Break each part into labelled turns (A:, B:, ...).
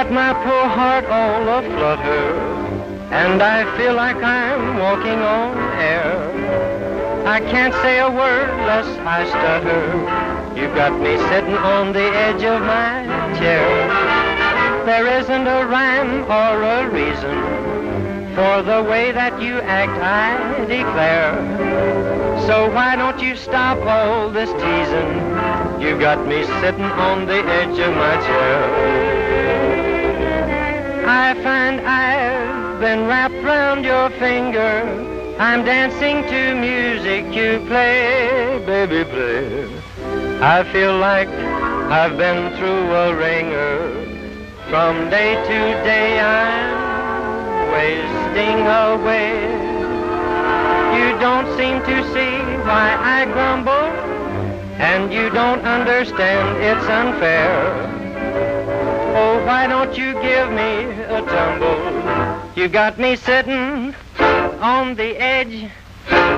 A: got my poor heart all aflutter, and I feel like I'm walking on air. I can't say a word lest I stutter. You've got me sitting on the edge of my chair. There isn't a rhyme or a reason for the way that you act, I declare. So why don't you stop all this teasing? You've got me sitting on the edge of my chair. I find I've been wrapped round your finger. I'm dancing to music you play, baby, play. I feel like I've been through a ringer. From day to day I'm wasting away. You don't seem to see why I grumble, and you don't understand it's unfair. Oh, why don't you give me a tumble? You got me sitting on the edge.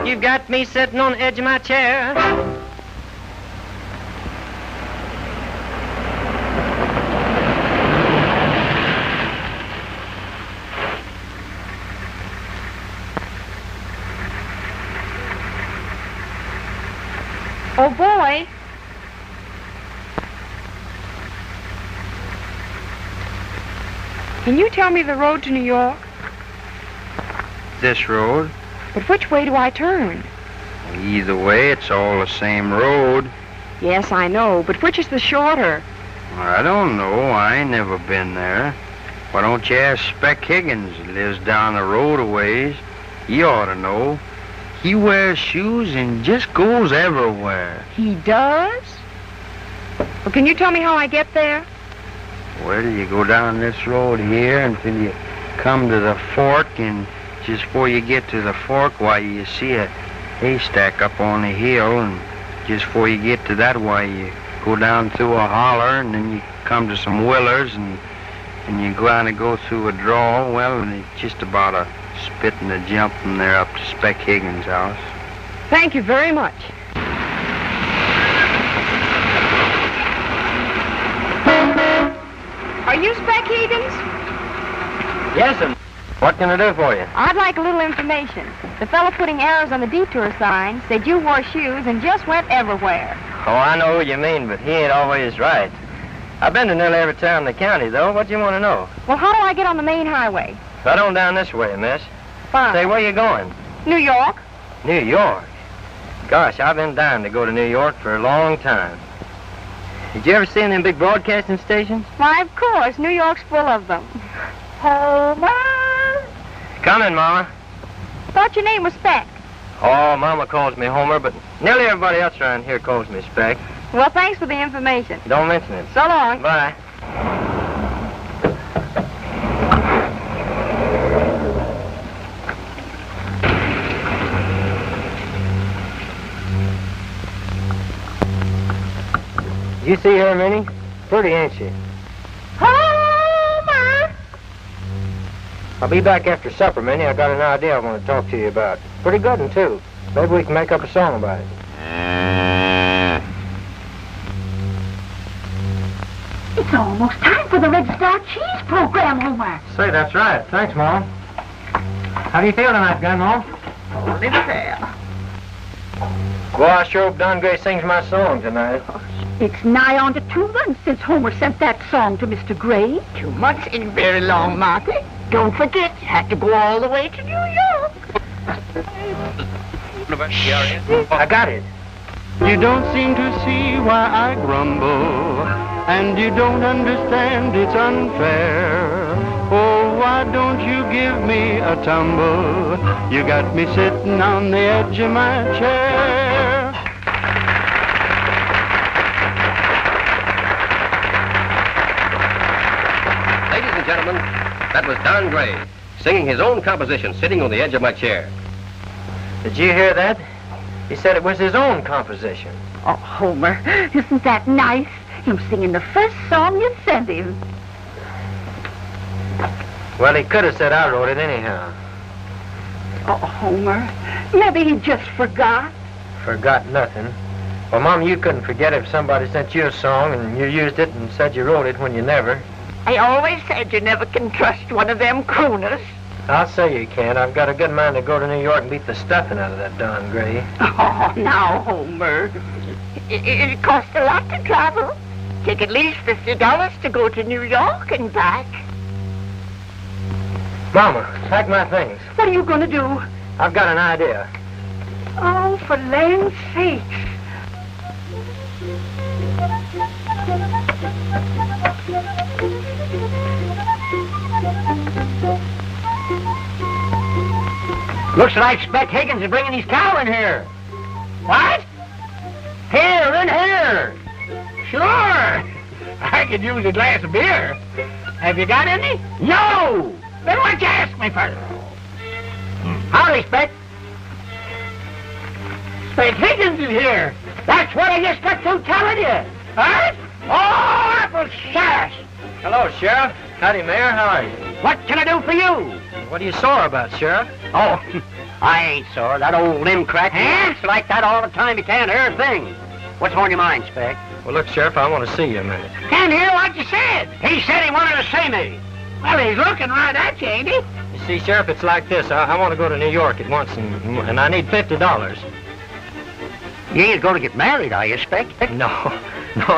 A: You got me sitting on the edge of my chair.
B: Oh, boy. Can you tell me the road to New York?
C: This road?
B: But which way do I turn?
C: Either way, it's all the same road.
B: Yes, I know, but which is the shorter?
C: I don't know. I ain't never been there. Why don't you ask Spec Higgins? He lives down the road a ways. He ought to know. He wears shoes and just goes everywhere.
B: He does? Well, can you tell me how I get there?
C: Well, you go down this road here until you come to the fork, and just before you get to the fork, why, you see a haystack up on the hill, and just before you get to that, why, you go down through a holler, and then you come to some willers, and you kind of go through a draw. Well, and it's just about a spit and a jump from there up to Spec Higgins' house.
B: Thank you very much. Are you Spec Higgins?
A: Yes, sir. What can I do for you?
B: I'd like a little information. The fellow putting arrows on the detour sign said you wore shoes and just went everywhere.
A: Oh, I know who you mean, but he ain't always right. I've been to nearly every town in the county, though. What do you want to know?
B: Well, how do I get on the main highway?
A: Right on down this way, miss.
B: Fine.
A: Say, where you going?
B: New York.
A: New York? Gosh, I've been dying to go to New York for a long time. Did you ever see them big broadcasting stations?
B: Why, of course. New York's full of them. Homer!
A: Coming, Mama.
B: Thought your name was Spec.
A: Oh, Mama calls me Homer, but nearly everybody else around here calls me Spec.
B: Well, thanks for the information.
A: Don't mention it.
B: So long.
A: Bye. You see her, Minnie? Pretty, ain't she?
B: Homer!
A: I'll be back after supper, Minnie. I got an idea I want to talk to you about. Pretty good one, too. Maybe we can make up a song about it.
D: It's almost time for the Red Star Cheese program, Homer.
A: Say, that's right. Thanks, Mom. How do you feel tonight, Grandma?
D: Holy fair.
A: Well, I sure hope Don Gray sings my song tonight.
D: It's nigh on to 2 months since Homer sent that song to Mr. Gray. 2 months ain't very long, Martha. Don't forget, you had to go all the way to New York.
A: I got it.
E: You don't seem to see why I grumble, and you don't understand it's unfair. Oh, why don't you give me a tumble? You got me sitting on the edge of my chair.
F: Ladies and gentlemen, that was Don Gray, singing his own composition, Sitting on the Edge of My Chair.
A: Did you hear that? He said it was his own composition.
D: Oh, Homer, isn't that nice? Him singing the first song you sent him.
A: Well, he could have said I wrote it anyhow.
D: Oh, Homer, maybe he just forgot.
A: Forgot nothing. Well, Mom, you couldn't forget if somebody sent you a song and you used it and said you wrote it when you never.
D: I always said you never can trust one of them crooners.
A: I'll say you can't. I've got a good mind to go to New York and beat the stuffing out of that Don Gray.
D: Oh, now, Homer. It costs a lot to travel. Take at least $50 to go to New York and back.
A: Mama, pack my things.
D: What are you going to do?
A: I've got an idea.
D: Oh, for land's sakes.
C: Looks like Spec Higgins is bringing his cow in here. What? Here, in here. Sure. I could use a glass of beer. Have you got any? No. Then why'd you ask me for? Howdy, Spec. Spec Higgins is here. That's what I just got through telling you. Huh? Oh, apple sash.
A: Hello, Sheriff. Howdy, Mayor. How are you?
C: What can I do for you?
A: What are you sore about, Sheriff?
C: Oh, I ain't sore. That old limb crack acts like that all the time. He can't hear a thing. What's on your mind, Spec?
A: Well, look, Sheriff, I want to see you a minute.
C: Can't hear what you said. He said he wanted to see me. Well, he's looking right at you, ain't he?
A: You see, Sheriff, it's like this. I want to go to New York at once, and I need $50.
C: You ain't going to get married, are you, Spec?
A: No,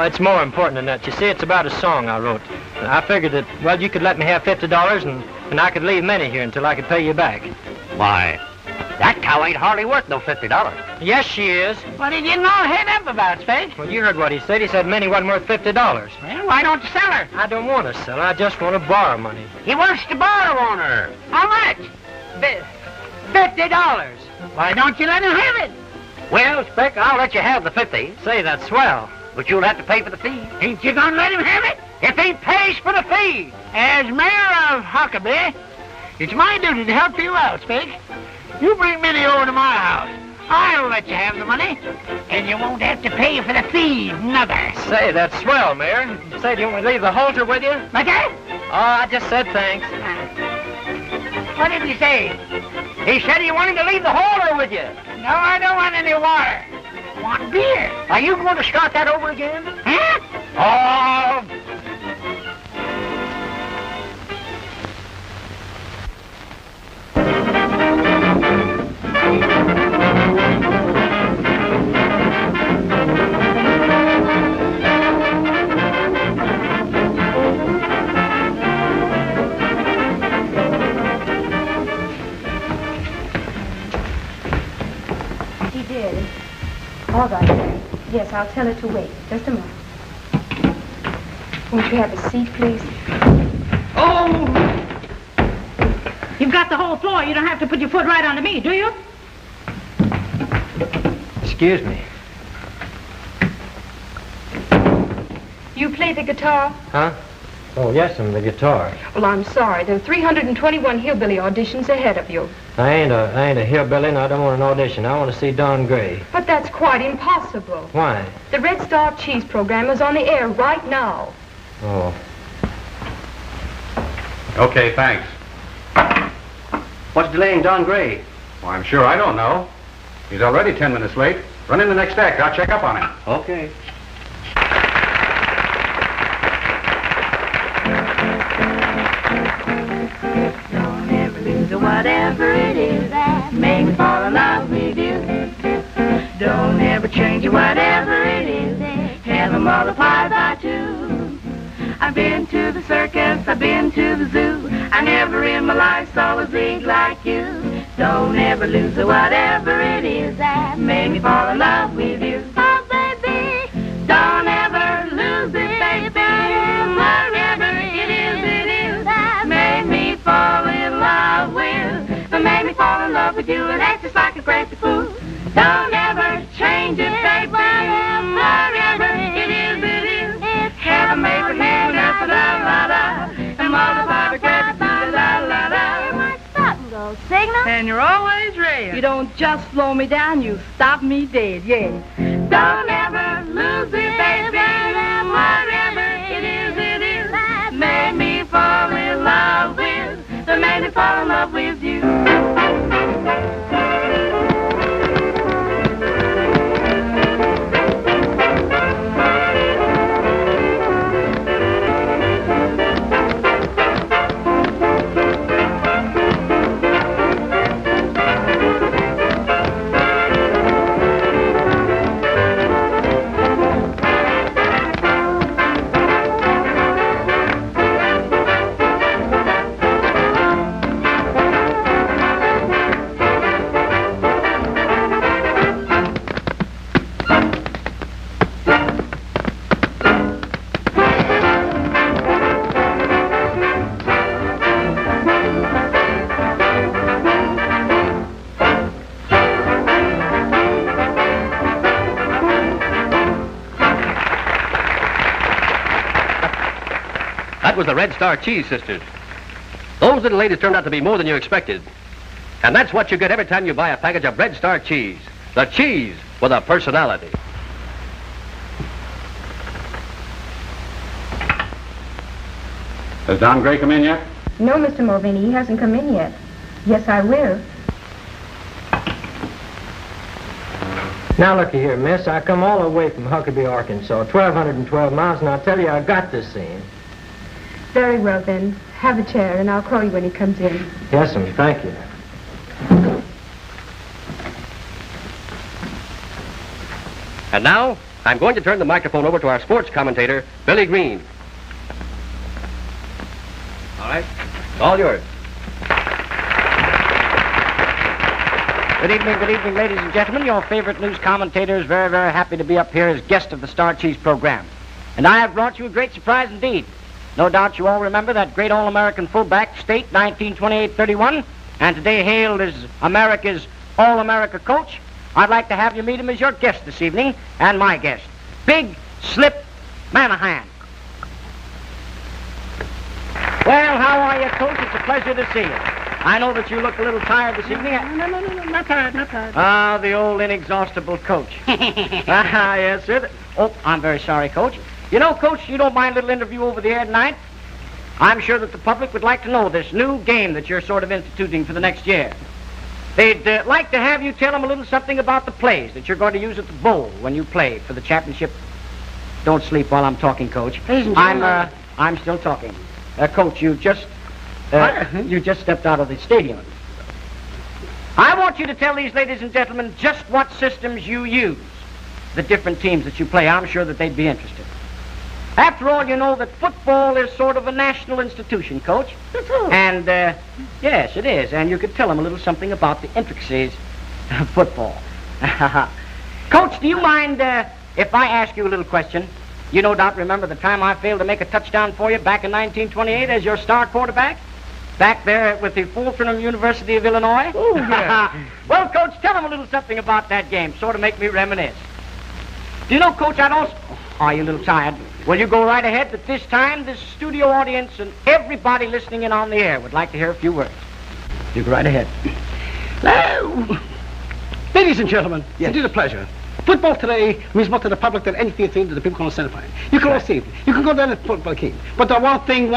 A: it's more important than that. You see, it's about a song I wrote. I figured that, well, you could let me have $50, and I could leave Minnie here until I could pay you back.
C: Why, that cow ain't hardly worth no $50.
A: Yes, she is.
C: What are you getting all head up about, Spec?
A: Well, you heard what he said. He said Minnie wasn't worth $50.
C: Well, why don't you sell her?
A: I don't want to sell her. I just want to borrow money.
C: He wants to borrow on her. How much?
A: $50.
C: Why don't you let him have it? Well, Spec, I'll let you have the 50.
A: Say, that's swell.
C: But you'll have to pay for the fee. Ain't you gonna let him have it? If he pays for the fee. As mayor of Huckabee, it's my duty to help you out, Spec. You bring Minnie over to my house. I'll let you have the money, and you won't have to pay for the fee, neither.
A: Say, that's swell, Mayor. Say, do you want me to leave the halter with you?
C: Like that?
A: Oh, I just said thanks.
C: What did he say? He said he wanted to leave the halter with you. No, I don't want any water. I want beer. Are you going to start that over again? Huh? Oh.
B: He did. All right, then. Yes, I'll tell her to wait. Just a moment. Won't you have a seat, please?
D: Oh! You've got the whole floor. You don't have to put your foot right onto me, do you?
A: Excuse me.
B: You play the guitar?
A: Huh? Oh, yes, I'm the guitar.
B: Well, I'm sorry. There are 321 hillbilly auditions ahead of you.
A: I ain't a hillbilly, and I don't want an audition. I want to see Don Gray.
B: But that's quite impossible.
A: Why?
B: The Red Star Cheese program is on the air right now.
A: Oh.
G: Okay, thanks.
C: What's delaying Don Gray?
G: Well, I'm sure I don't know. He's already 10 minutes late. Run in the next act. I'll check up on him.
C: Okay.
H: Don't ever lose whatever it is that make me fall in love with you. Don't ever change it, whatever it is, have them multiplied by 2. I've been to the circus, I've been to the zoo. I never in my life saw a zig like you. Don't ever lose whatever it is that made me fall in love with you. Oh, baby, don't ever lose it, baby. Whatever it is that made me fall in love with. That made me fall in love with you, and that's just like a crazy fool. Don't ever change it, baby. Whatever it is, heaven made for man, da-da-da-da-da, and multiply the crazy da-da-da-da.
B: Stop and go. Signal?
D: And you're always ready.
B: You don't just slow me down, you stop me dead, yeah.
H: Don't ever lose it, baby. Whatever it is that made me fall in love with. That made me fall in love with you.
F: That was the Red Star Cheese Sisters. Those little ladies turned out to be more than you expected. And that's what you get every time you buy a package of Red Star cheese. The cheese with a personality.
G: Has Don Gray come in yet?
B: No, Mr. Mulvaney, he hasn't come in yet. Yes, I will.
A: Now, looky here, miss. I come all the way from Huckabee, Arkansas, 1,212 miles, and I'll tell you, I got to see him.
B: Very well, then. Have a chair, and I'll call you when he comes in.
A: Yes, ma'am. Thank you.
F: And now, I'm going to turn the microphone over to our sports commentator, Billy Green. All right. It's all yours.
I: Good evening, ladies and gentlemen. Your favorite news commentator is very, very happy to be up here as guest of the Star Cheese program. And I have brought you a great surprise indeed. No doubt you all remember that great All-American fullback, State, 1928-31, and today hailed as America's All-America coach. I'd like to have you meet him as your guest this evening, and my guest, Big Slip Manahan. Well, how are you, Coach? It's a pleasure to see you. I know that you look a little tired this evening.
D: No, not tired.
I: Ah, the old inexhaustible Coach. Yes, sir. Oh, I'm very sorry, Coach. You know, Coach, you don't mind a little interview over the air tonight? I'm sure that the public would like to know this new game that you're sort of instituting for the next year. They'd like to have you tell them a little something about the plays that you're going to use at the bowl when you play for the championship. Don't sleep while I'm talking, Coach. I'm still talking. Coach, you just stepped out of the stadium. I want you to tell these ladies and gentlemen just what systems you use, the different teams that you play. I'm sure that they'd be interested. After all, you know that football is sort of a national institution, Coach. And, yes, it is. And you could tell them a little something about the intricacies of football. Coach, do you mind if I ask you a little question? You no doubt remember the time I failed to make a touchdown for you back in 1928 as your star quarterback? Back there with the Fulton University of Illinois?
D: Oh, yeah.
I: Well, Coach, tell them a little something about that game. Sort of make me reminisce. Do you know, Coach, I'd also... Are you a little tired? Well, you go right ahead, but this time this studio audience and everybody listening in on the air would like to hear a few words. You go right ahead.
J: Ladies and gentlemen, it is a pleasure. Football today means more to the public than anything that the people can identify. You can all see it. You can go down to the football game. But the one thing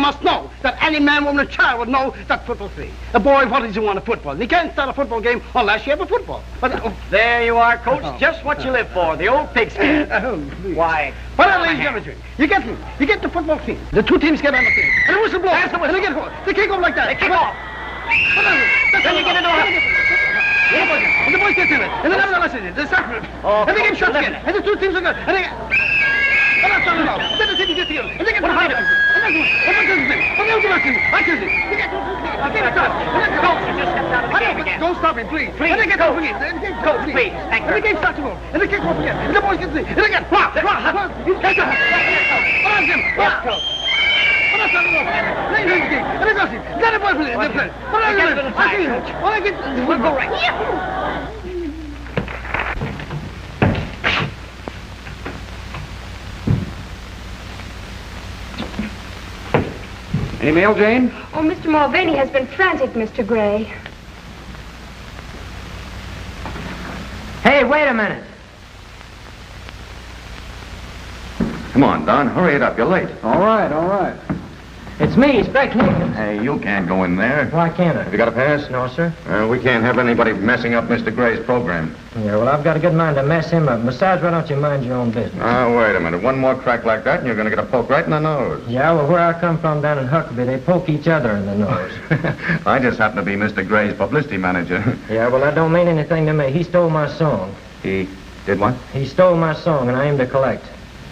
J: must know, that any man, woman, and child would know that football's free. A boy, what does he want a football? You can't start a football game unless you have a football. But,
I: there you are, Coach. Just what you live for, the old pigskin. Why?
J: Well, ladies and gentlemen, you get the football team. The two teams get on the field. And the whistle blows. And they get going. They kick off like that.
I: They kick off. Then you get into a...
J: And the boys get in it. And they never listen to it. They start it. And they get shots again. And the two teams are good. And they... And that's not enough. Then the team gets here. And they get... And that's it. And that's it. And they'll do it. I can see. They get... I'll get it done.
I: Coach, you just stepped out of the game again.
J: Don't stop him, please.
I: Please,
J: and they get
I: Coach.
J: Coach,
I: please. Thank you.
J: And the game starts to go. And they kick off again. And the boys get in. And they get... Wow. That's him. Coach. And that's not enough. And they got him. Then the boys play. They play.
I: We'll go right here.
G: Any mail, Jane?
B: Oh, Mr. Mulvaney has been frantic, Mr. Gray.
A: Hey, wait a minute.
K: Come on, Don. Hurry it up. You're late.
G: All right.
A: It's me, Spec Nichols.
K: Hey, you can't go in there.
A: Why can't I?
K: Have you got a pass?
A: No, sir.
K: We can't have anybody messing up Mr. Gray's program.
A: Yeah, well, I've got a good mind to mess him up. Besides, why don't you mind your own business?
K: Now, wait a minute. One more crack like that, and you're going to get a poke right in the nose.
A: Yeah, well, where I come from down in Huckabee, they poke each other in the nose.
K: I just happen to be Mr. Gray's publicity manager.
A: Yeah, well, that don't mean anything to me. He stole my song.
K: He did what?
A: He stole my song, and I aim to collect.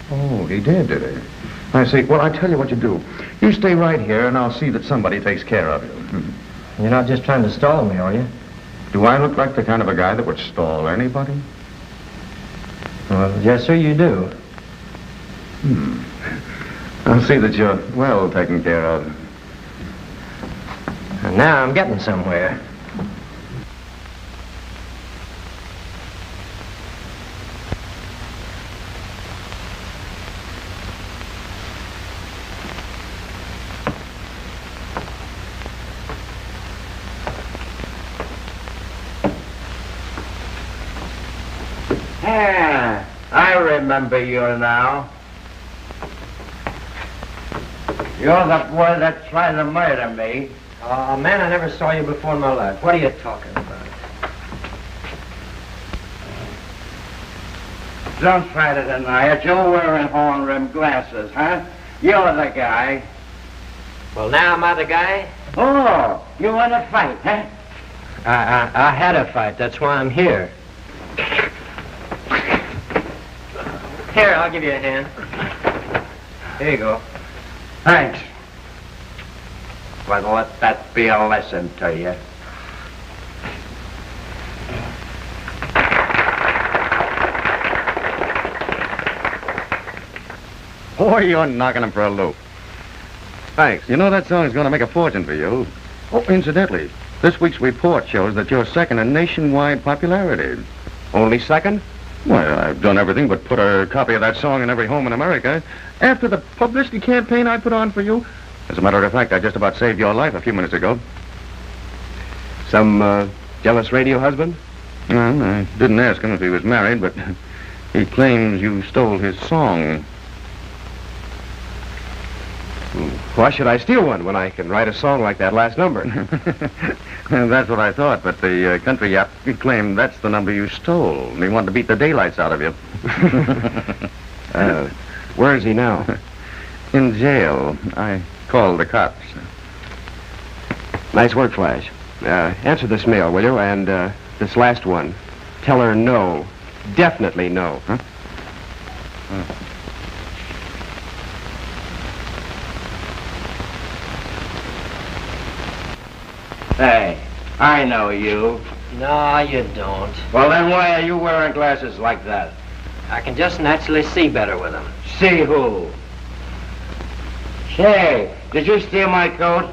K: Oh, he did he? I see. Well, I tell you what you do. You stay right here, and I'll see that somebody takes care of you.
A: You're not just trying to stall me, are you?
K: Do I look like the kind of a guy that would stall anybody?
A: Well, yes, sir, you do.
K: I'll see that you're well taken care of.
A: And now I'm getting somewhere.
C: Yeah, I remember you now. You're the boy that tried to murder me.
A: Oh, man, I never saw you before in my life. What are you talking about?
C: Don't try to deny it. You're wearing horn-rimmed glasses, huh? You're the guy.
A: Well, now am I the guy?
C: Oh, you want to fight, huh?
A: I had a fight. That's why I'm here. Here, I'll give you a hand. Here you go.
C: Thanks. But let that be a lesson to you.
K: Boy, you're knocking him for a loop.
G: Thanks.
K: You know that song is going to make a fortune for you. Oh, incidentally, this week's report shows that you're second in nationwide popularity.
G: Only second?
K: Well, I've done everything but put a copy of that song in every home in America. After the publicity campaign I put on for you, as a matter of fact, I just about saved your life a few minutes ago.
G: Some, jealous radio husband?
K: Well, I didn't ask him if he was married, but he claims you stole his song.
G: Why should I steal one when I can write a song like that last number?
K: That's what I thought, but the country yap claimed that's the number you stole, and he wanted to beat the daylights out of you.
G: Where is he now?
K: In jail. I called the cops.
G: Nice work, Flash. Answer this mail, will you? And this last one. Tell her no. Definitely no.
K: Huh?
C: Hey, I know you.
A: No, you don't.
C: Well, then why are you wearing glasses like that?
A: I can just naturally see better with them.
C: See who? Say, did you steal my coat?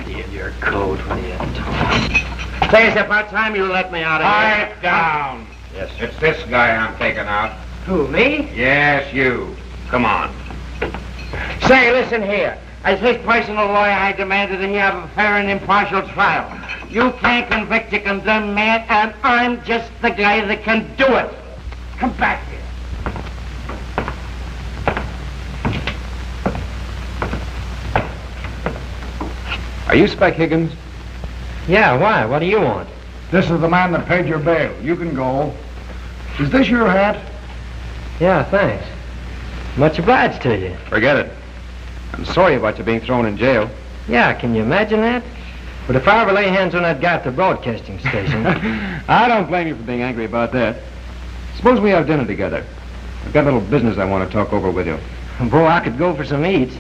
A: Steal your coat? What are you talking?
C: Say, it's about time you let me out of here.
L: Pipe down.
C: Yes.
L: It's this guy I'm taking out.
A: Who, me?
L: Yes, you. Come on.
C: Say, listen here. As his personal lawyer, I demanded that he have a fair and impartial trial. You can't convict a condemned man, and I'm just the guy that can do it. Come back here.
G: Are you Spec Higgins?
A: Yeah, why? What do you want?
L: This is the man that paid your bail. You can go. Is this your hat?
A: Yeah, thanks. Much obliged to you.
G: Forget it. I'm sorry about you being thrown in jail.
A: Yeah, can you imagine that? But if I ever lay hands on that guy at the broadcasting station...
G: I don't blame you for being angry about that. Suppose we have dinner together. I've got a little business I want to talk over with you.
A: Boy, I could go for some eats.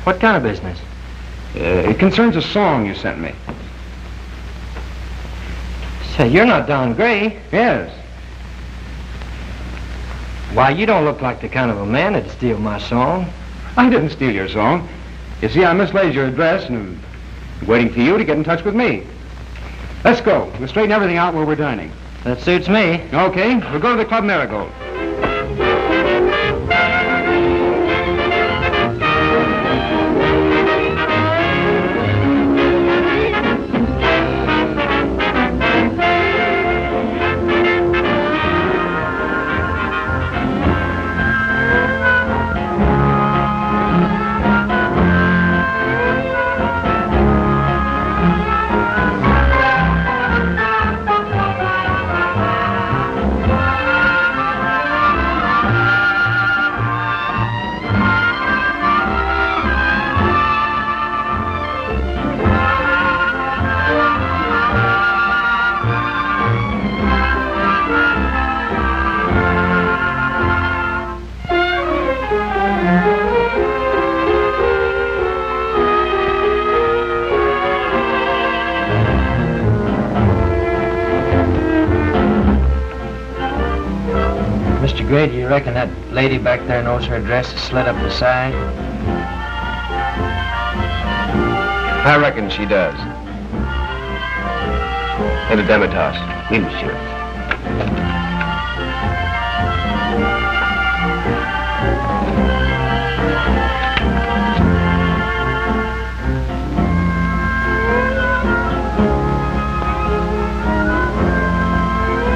A: What kind of business?
G: It concerns a song you sent me.
A: Say, you're not Don Gray.
G: Yes.
A: Why, you don't look like the kind of a man that'd steal my song.
G: I didn't steal your song. You see, I mislaid your address and I'm waiting for you to get in touch with me. Let's go. We'll straighten everything out where we're dining.
A: That suits me.
G: Okay, we'll go to the Club Marigold.
A: Gray, do you reckon that lady back there knows her dress is slit up the side?
G: I reckon she does. And a demitas. Monsieur.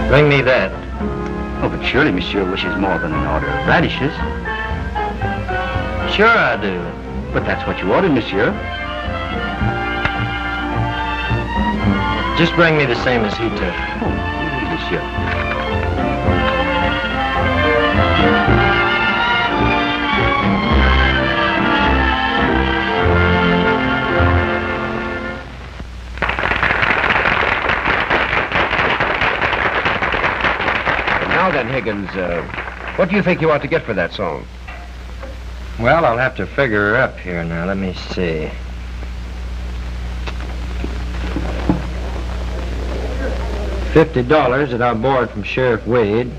A: Bring me that.
M: Oh, but surely monsieur wishes more than an order of radishes.
A: Sure I do.
M: But that's what you ordered, monsieur.
A: Just bring me the same as he took.
M: Oh, monsieur.
F: Now then, Higgins, what do you think you ought to get for that song?
A: Well, I'll have to figure her up here now. Let me see. $50 that I borrowed from Sheriff Wade.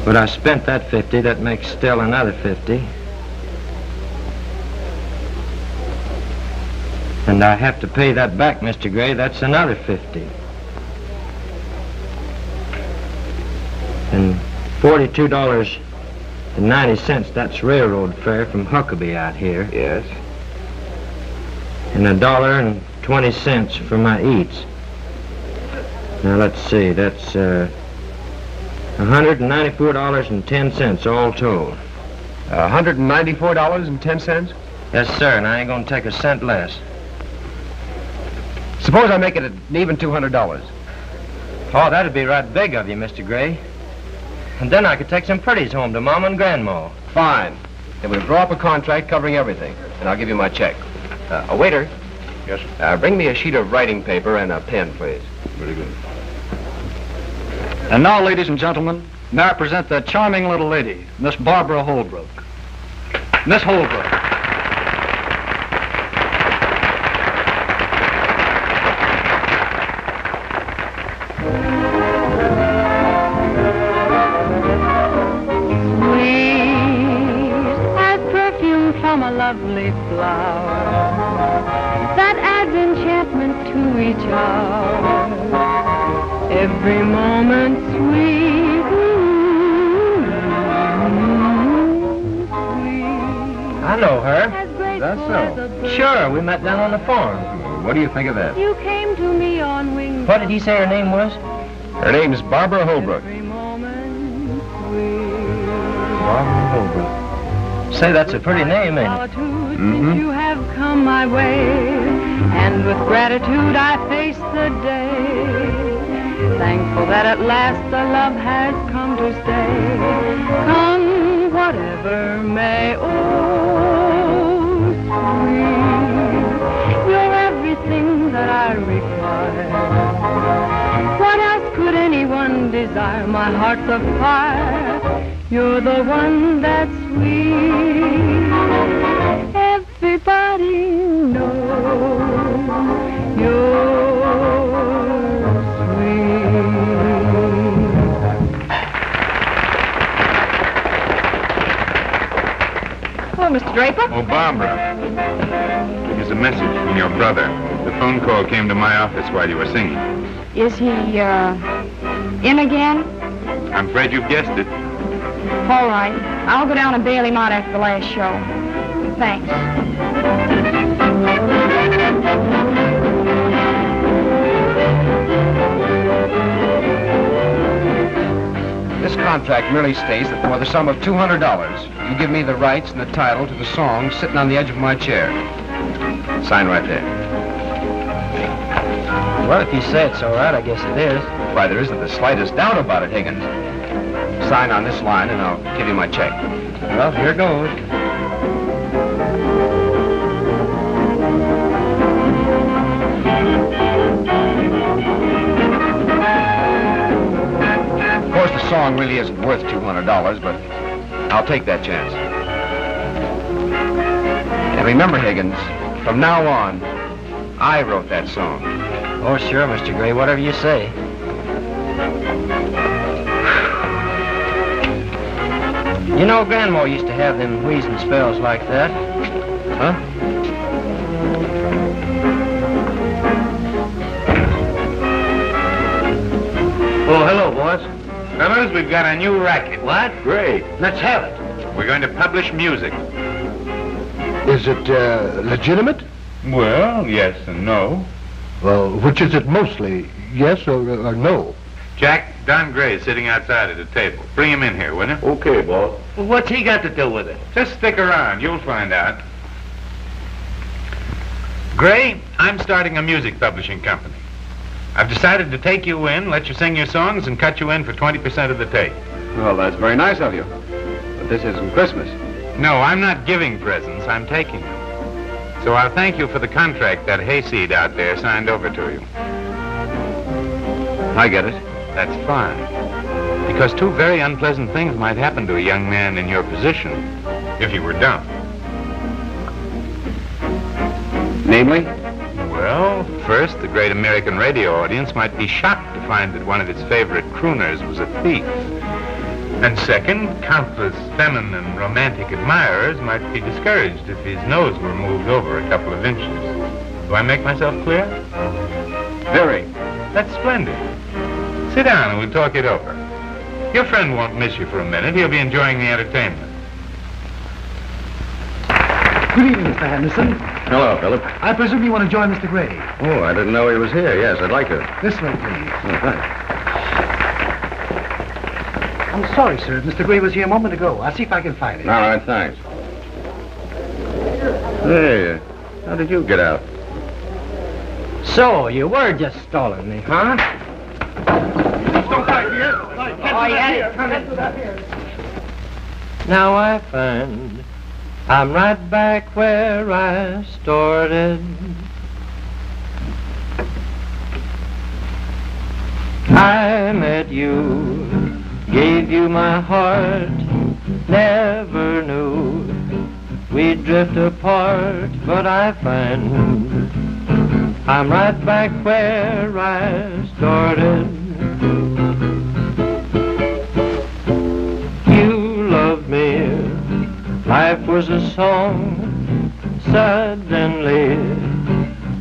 A: But I spent that 50. That makes still another 50. And I have to pay that back, Mr. Gray. That's another 50. And $42.90, that's railroad fare from Huckabee out here.
F: Yes.
A: And $1.20 for my eats. Now let's see, that's $194.10 all told.
F: $194.10?
A: Yes, sir, and I ain't gonna take a cent less.
F: Suppose I make it an even $200.
A: Oh, that'd be right big of you, Mr. Gray. And then I could take some pretties home to Mama and Grandma.
F: Fine. Then we'll draw up a contract covering everything, and I'll give you my check. A waiter.
K: Yes, sir.
F: Bring me a sheet of writing paper and a pen, please.
K: Very good.
N: And now, ladies and gentlemen, may I present that charming little lady, Miss Barbara Holbrook. Miss Holbrook.
O: Lovely flower that adds enchantment to each hour. Every moment sweet, sweet.
A: I know her.
O: That's so.
A: Sure, we met down on the farm.
K: What do you think of that?
O: You came to me on wings.
A: What did he say her name was?
K: Her name's Barbara Holbrook.
O: Every moment sweet.
A: Barbara Holbrook. Say, that's a pretty name, ain't it?
O: Since you have come my way, and with gratitude I face the day, thankful that at last the love has come to stay. Come whatever may, oh sweet, you're everything that I require. What else could anyone desire? My heart's afire. You're the one that's sweet. Everybody knows you're sweet.
B: Hello, Mr. Draper.
K: Oh, Barbara. Here's a message from your brother. The phone call came to my office while you were singing.
B: Is he, in again?
K: I'm afraid you've guessed it.
B: All right. I'll go down and bail him out after the last show. Thanks.
F: This contract merely states that for the sum of $200, you give me the rights and the title to the song sitting on the edge of my chair. Sign right there.
A: Well, if you say it's all right, I guess it is.
F: Why, there isn't the slightest doubt about it, Higgins. Sign on this line, and I'll give you my check.
A: Well, here goes.
F: Of course, the song really isn't worth $200, but I'll take that chance. And remember, Higgins, from now on, I wrote that song.
A: Oh, sure, Mr. Gray, whatever you say. You know, Grandma used to have them wheezing spells like that.
F: Huh?
K: Oh, hello, boys. Fellas, we've got a new racket.
A: What?
K: Great.
J: Let's have it.
K: We're going to publish music.
L: Is it legitimate?
K: Well, yes and no.
L: Well, which is it mostly, yes or no?
P: Jack, Don Gray's sitting outside at a table. Bring him in here, will you?
M: Okay, boss.
P: Well, what's he got to do with it? Just stick around. You'll find out. Gray, I'm starting a music publishing company. I've decided to take you in, let you sing your songs, and cut you in for 20% of the take.
G: Well, that's very nice of you. But this isn't Christmas.
P: No, I'm not giving presents. I'm taking them. So I'll thank you for the contract that hayseed out there signed over to you.
G: I get it.
P: That's fine. Because two very unpleasant things might happen to a young man in your position if he were dumb.
G: Namely?
P: Well, first, the great American radio audience might be shocked to find that one of its favorite crooners was a thief. And second, countless feminine and romantic admirers might be discouraged if his nose were moved over a couple of inches. Do I make myself clear?
G: Very.
P: That's splendid. Sit down and we'll talk it over. Your friend won't miss you for a minute. He'll be enjoying the entertainment.
L: Good evening, Mr. Henderson.
K: Hello, Philip.
L: I presume you want to join Mr. Gray.
K: Oh, I didn't know he was here. Yes, I'd like to.
L: This way, please.
K: Oh, thanks.
L: I'm sorry, sir. Mr. Gray was here a moment ago. I'll see if I can find him.
K: All right, thanks. Hey, how did you get out?
I: So, you were just stalling me, huh?
D: Oh, yeah, come in.
A: Now I find I'm right back where I started. I met you, gave you my heart, never knew we'd drift apart, but I find I'm right back where I started. You loved me, life was a song. Suddenly,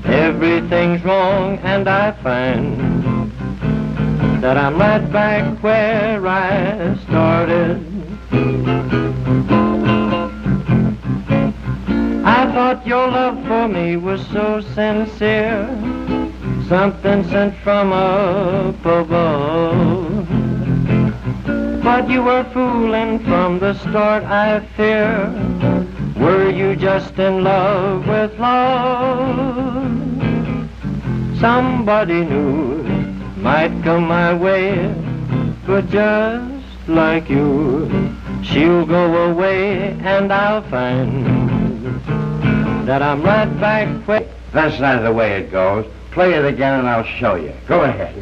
A: everything's wrong, and I find that I'm right back where I started. I thought your love for me was so sincere, something sent from up above. But you were fooling from the start, I fear. Were you just in love with love? Somebody new might come my way, but just like you, she'll go away, and I'll find that I'm right back where...
C: That's not the way it goes. Play it again and I'll show you. Go ahead.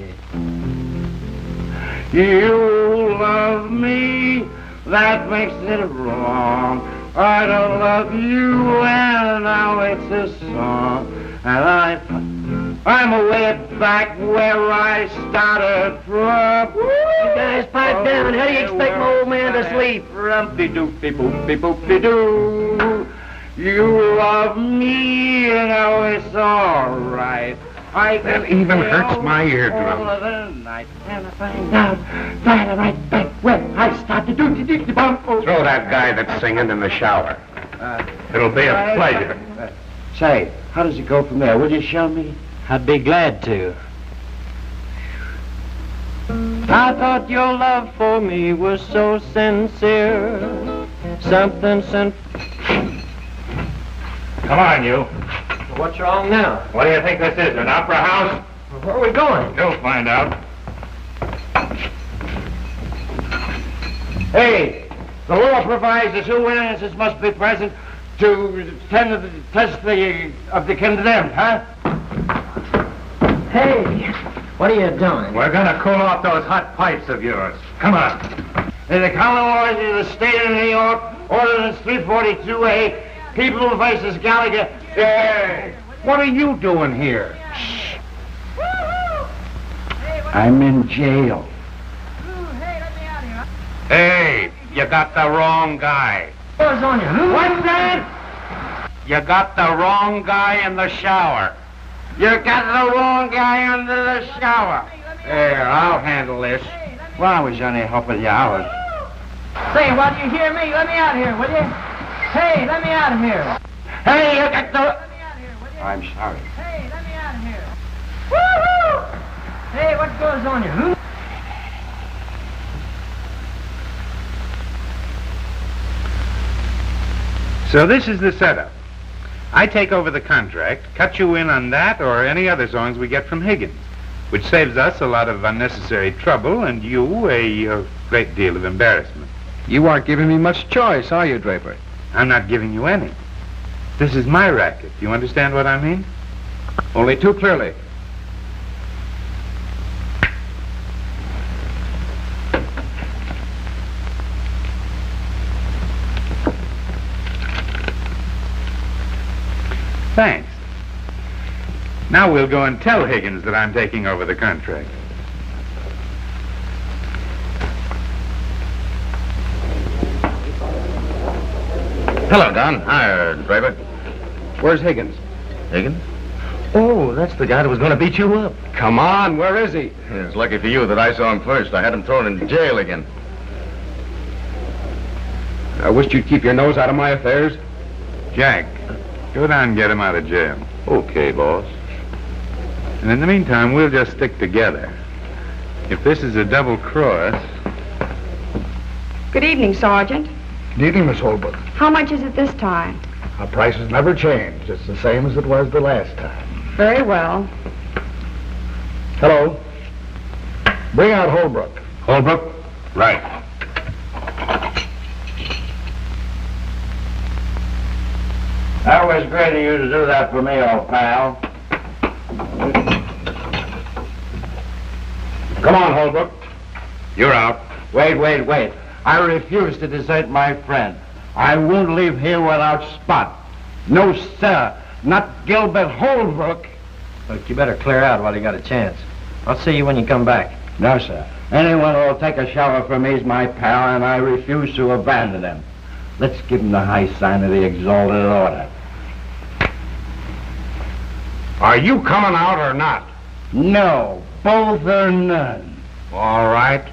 C: You love me, that makes it wrong. I don't love you, and now it's a song. And I'm away back where I started from.
I: You guys pipe down. How do you expect my old man to sleep?
C: Rumpty-doopty-boopty-boopty-doo. You love me, and now it's all right.
K: That even hurts my eardrum.
C: Right back where I started.
K: Throw that guy that's singing in the shower. It'll be a pleasure.
C: Say, how does it go from there? Will you show me?
A: I'd be glad to. I thought your love for me was so sincere, something
P: Come on, you.
A: What's wrong now?
P: What do you think this is, an opera house?
A: Where are we going?
P: You'll find out.
C: Hey, the law provides the two witnesses must be present to test of the condemned, huh?
I: Hey, what are you doing?
P: We're gonna cool off those hot pipes of yours. Come on.
C: In the Commonwealth of the State of New York, Ordinance 342A, People versus Gallagher. Hey,
K: What are you doing here?
C: Shh. I'm in jail.
P: Hey, you got the wrong guy.
I: What's on you?
C: What's that?
P: You got the wrong guy in the shower.
C: You got the wrong guy under the shower.
P: Here, I'll handle this.
C: Well, I was only helping you out.
I: Say, why do you hear me? Let me out here, will you? Hey, let me out of here.
C: Hey, you got the...
I: Let me out of here, will you?
C: I'm sorry.
I: Hey, let me out of here. Woo-hoo! Hey, what goes on you?
P: So this is the setup. I take over the contract, cut you in on that or any other songs we get from Higgins, which saves us a lot of unnecessary trouble and you a great deal of embarrassment.
G: You aren't giving me much choice, are you, Draper?
P: I'm not giving you any. This is my racket. Do you understand what I mean?
G: Only too clearly.
P: Thanks. Now we'll go and tell Higgins that I'm taking over the contract.
K: Hello, Don. Hi, Draper.
G: Where's Higgins?
K: Higgins? Oh, that's the guy that was going to beat you up.
G: Come on, where is he?
K: It's lucky for you that I saw him first. I had him thrown in jail again.
G: I wish you'd keep your nose out of my affairs.
P: Jack, go down and get him out of jail.
K: Okay, boss.
P: And in the meantime, we'll just stick together. If this is a double cross...
B: Good evening, Sergeant.
L: Good evening, Miss Holbrook.
B: How much is it this time?
L: Our prices never changed. It's the same as it was the last time.
B: Very well.
L: Hello. Bring out Holbrook.
P: Holbrook? Right.
C: That was great of you to do that for me, old pal. Come on, Holbrook.
P: You're out.
C: Wait. I refuse to desert my friend. I won't leave here without Spot. No, sir. Not Gilbert Holbrook.
I: Look, you better clear out while you got a chance. I'll see you when you come back.
C: No, sir. Anyone who will take a shower from me is my pal, and I refuse to abandon him. Let's give him the high sign of the exalted order.
L: Are you coming out or not?
C: No, both or none.
L: All right.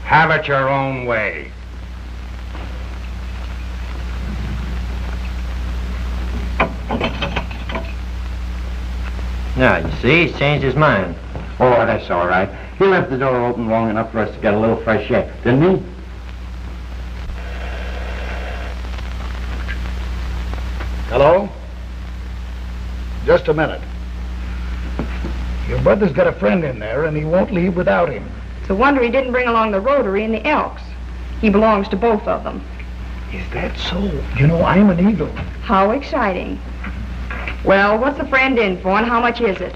L: Have it your own way.
I: Now, you see, he's changed his mind.
C: Oh, that's all right. He left the door open long enough for us to get a little fresh air, didn't he?
L: Hello? Just a minute. Your brother's got a friend in there, and he won't leave without him.
B: It's a wonder he didn't bring along the Rotary and the Elks. He belongs to both of them.
L: Is that so? You know, I'm an eagle.
B: How exciting. Well, what's the friend in for, and how much is it?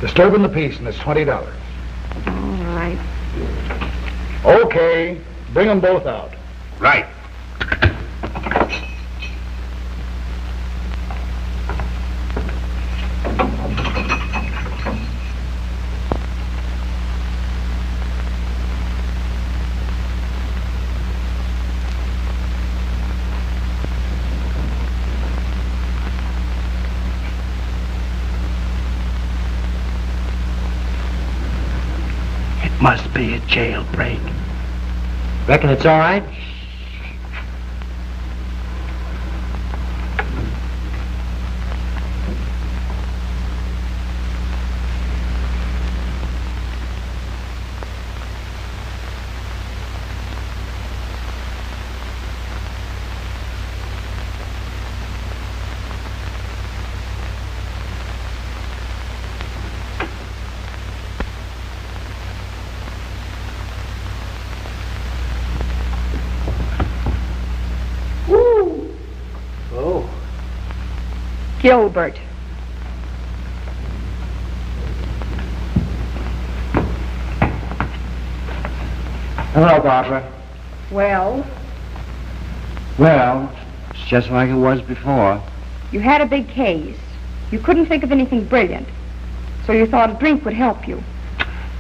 L: Disturbing the peace, and it's $20.
B: All right.
L: Okay. Bring them both out.
P: Right.
C: Must be a jailbreak.
I: Reckon it's all right?
B: Gilbert.
C: Hello, Barbara.
B: Well,
C: Well, it's just like it was before.
B: you had a big case. You couldn't think of anything brilliant. So you thought a drink would help you.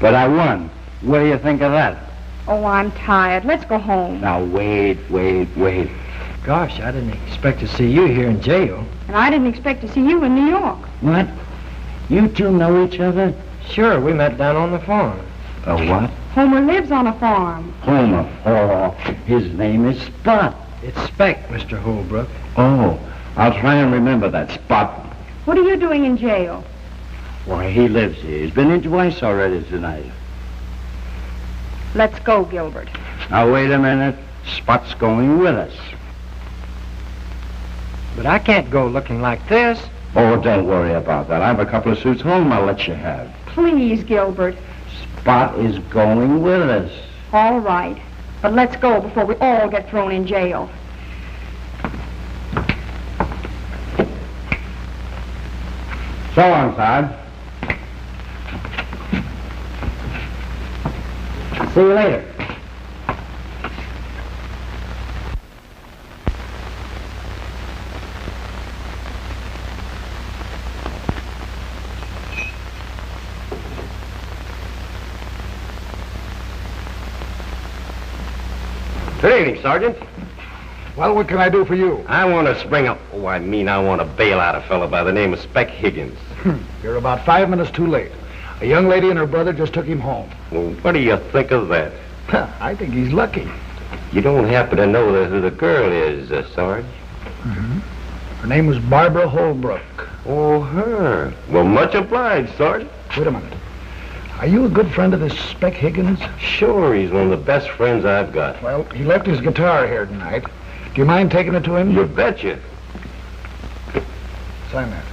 C: But I won. What do you think of that?
B: Oh, I'm tired. Let's go home.
C: Now, wait.
I: Gosh, I didn't expect to see you here in jail.
B: And I didn't expect to see you in New York.
C: What? You two know each other?
I: Sure, we met down on the farm.
C: A what?
B: Homer lives on a farm.
C: Homer. Oh, his name is Spot.
I: It's Speck, Mr. Holbrook.
C: Oh, I'll try and remember that. Spot.
B: What are you doing in jail?
C: Why, he lives here. He's been in twice already tonight.
B: Let's go, Gilbert.
C: Now, wait a minute. Spot's going with us.
I: But I can't go looking like this.
K: Oh, don't worry about that. I have a couple of suits home I'll let you have.
B: Please, Gilbert.
K: Spot is going with us.
B: All right. But let's go before we all get thrown in jail.
K: So long, Todd.
I: See you later.
F: Good evening, Sergeant.
L: Well, what can I do for you?
F: I want to spring up. Oh, I want to bail out a fellow by the name of Spec Higgins.
L: You're about 5 minutes too late. A young lady and her brother just took him home.
F: Well, what do you think of that?
L: I think he's lucky.
F: You don't happen to know who the girl is, Sarge?
L: Mm-hmm. Her name was Barbara Holbrook.
F: Oh, her. Well, much obliged, Sergeant.
L: Wait a minute. Are you a good friend of this Spec Higgins?
F: Sure, he's one of the best friends I've got.
L: Well, he left his guitar here tonight. Do you mind taking it to him?
F: You betcha.
L: Sign that.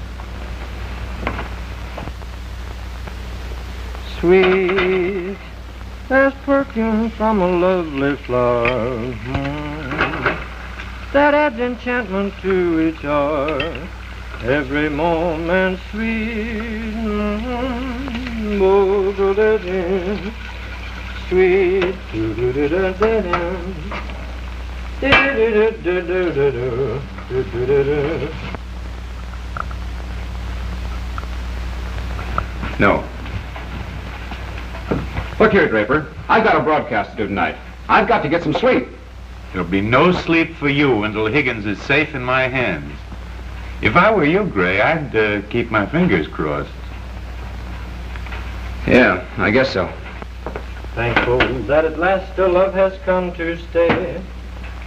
A: Sweet as perfume from a lovely flower, that adds enchantment to each heart. Every moment sweet, sweet,
G: No. Look here, Draper. I've got a broadcast to do tonight. I've got to get some sleep.
P: There'll be no sleep for you until Higgins is safe in my hands. If I were you, Gray, I'd keep my fingers crossed.
G: Yeah, I guess so.
A: thankful that at last our love has come to stay.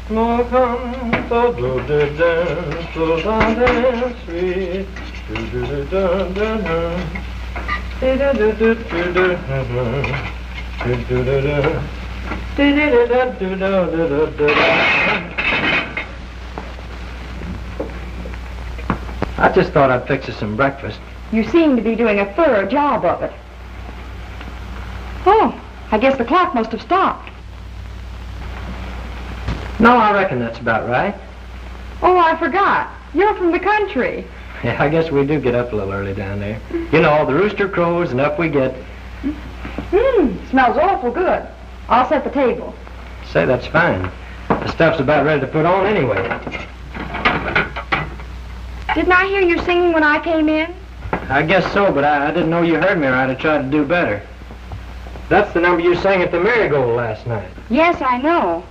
A: More comfortable dance, sweet.
I: I just thought I'd fix us some breakfast.
B: You seem to be doing a thorough job of it. Oh, I guess the clock must have stopped.
I: No, I reckon that's about right.
B: Oh, I forgot. You're from the country.
I: Yeah, I guess we do get up a little early down there. You know, the rooster crows and up we get.
B: Smells awful good. I'll set the table.
I: Say, that's fine. The stuff's about ready to put on anyway.
B: Didn't I hear you singing when I came in?
I: I guess so, but I didn't know you heard me or I'd have tried to do better. That's the number you sang at the Marigold last night.
B: Yes, I know.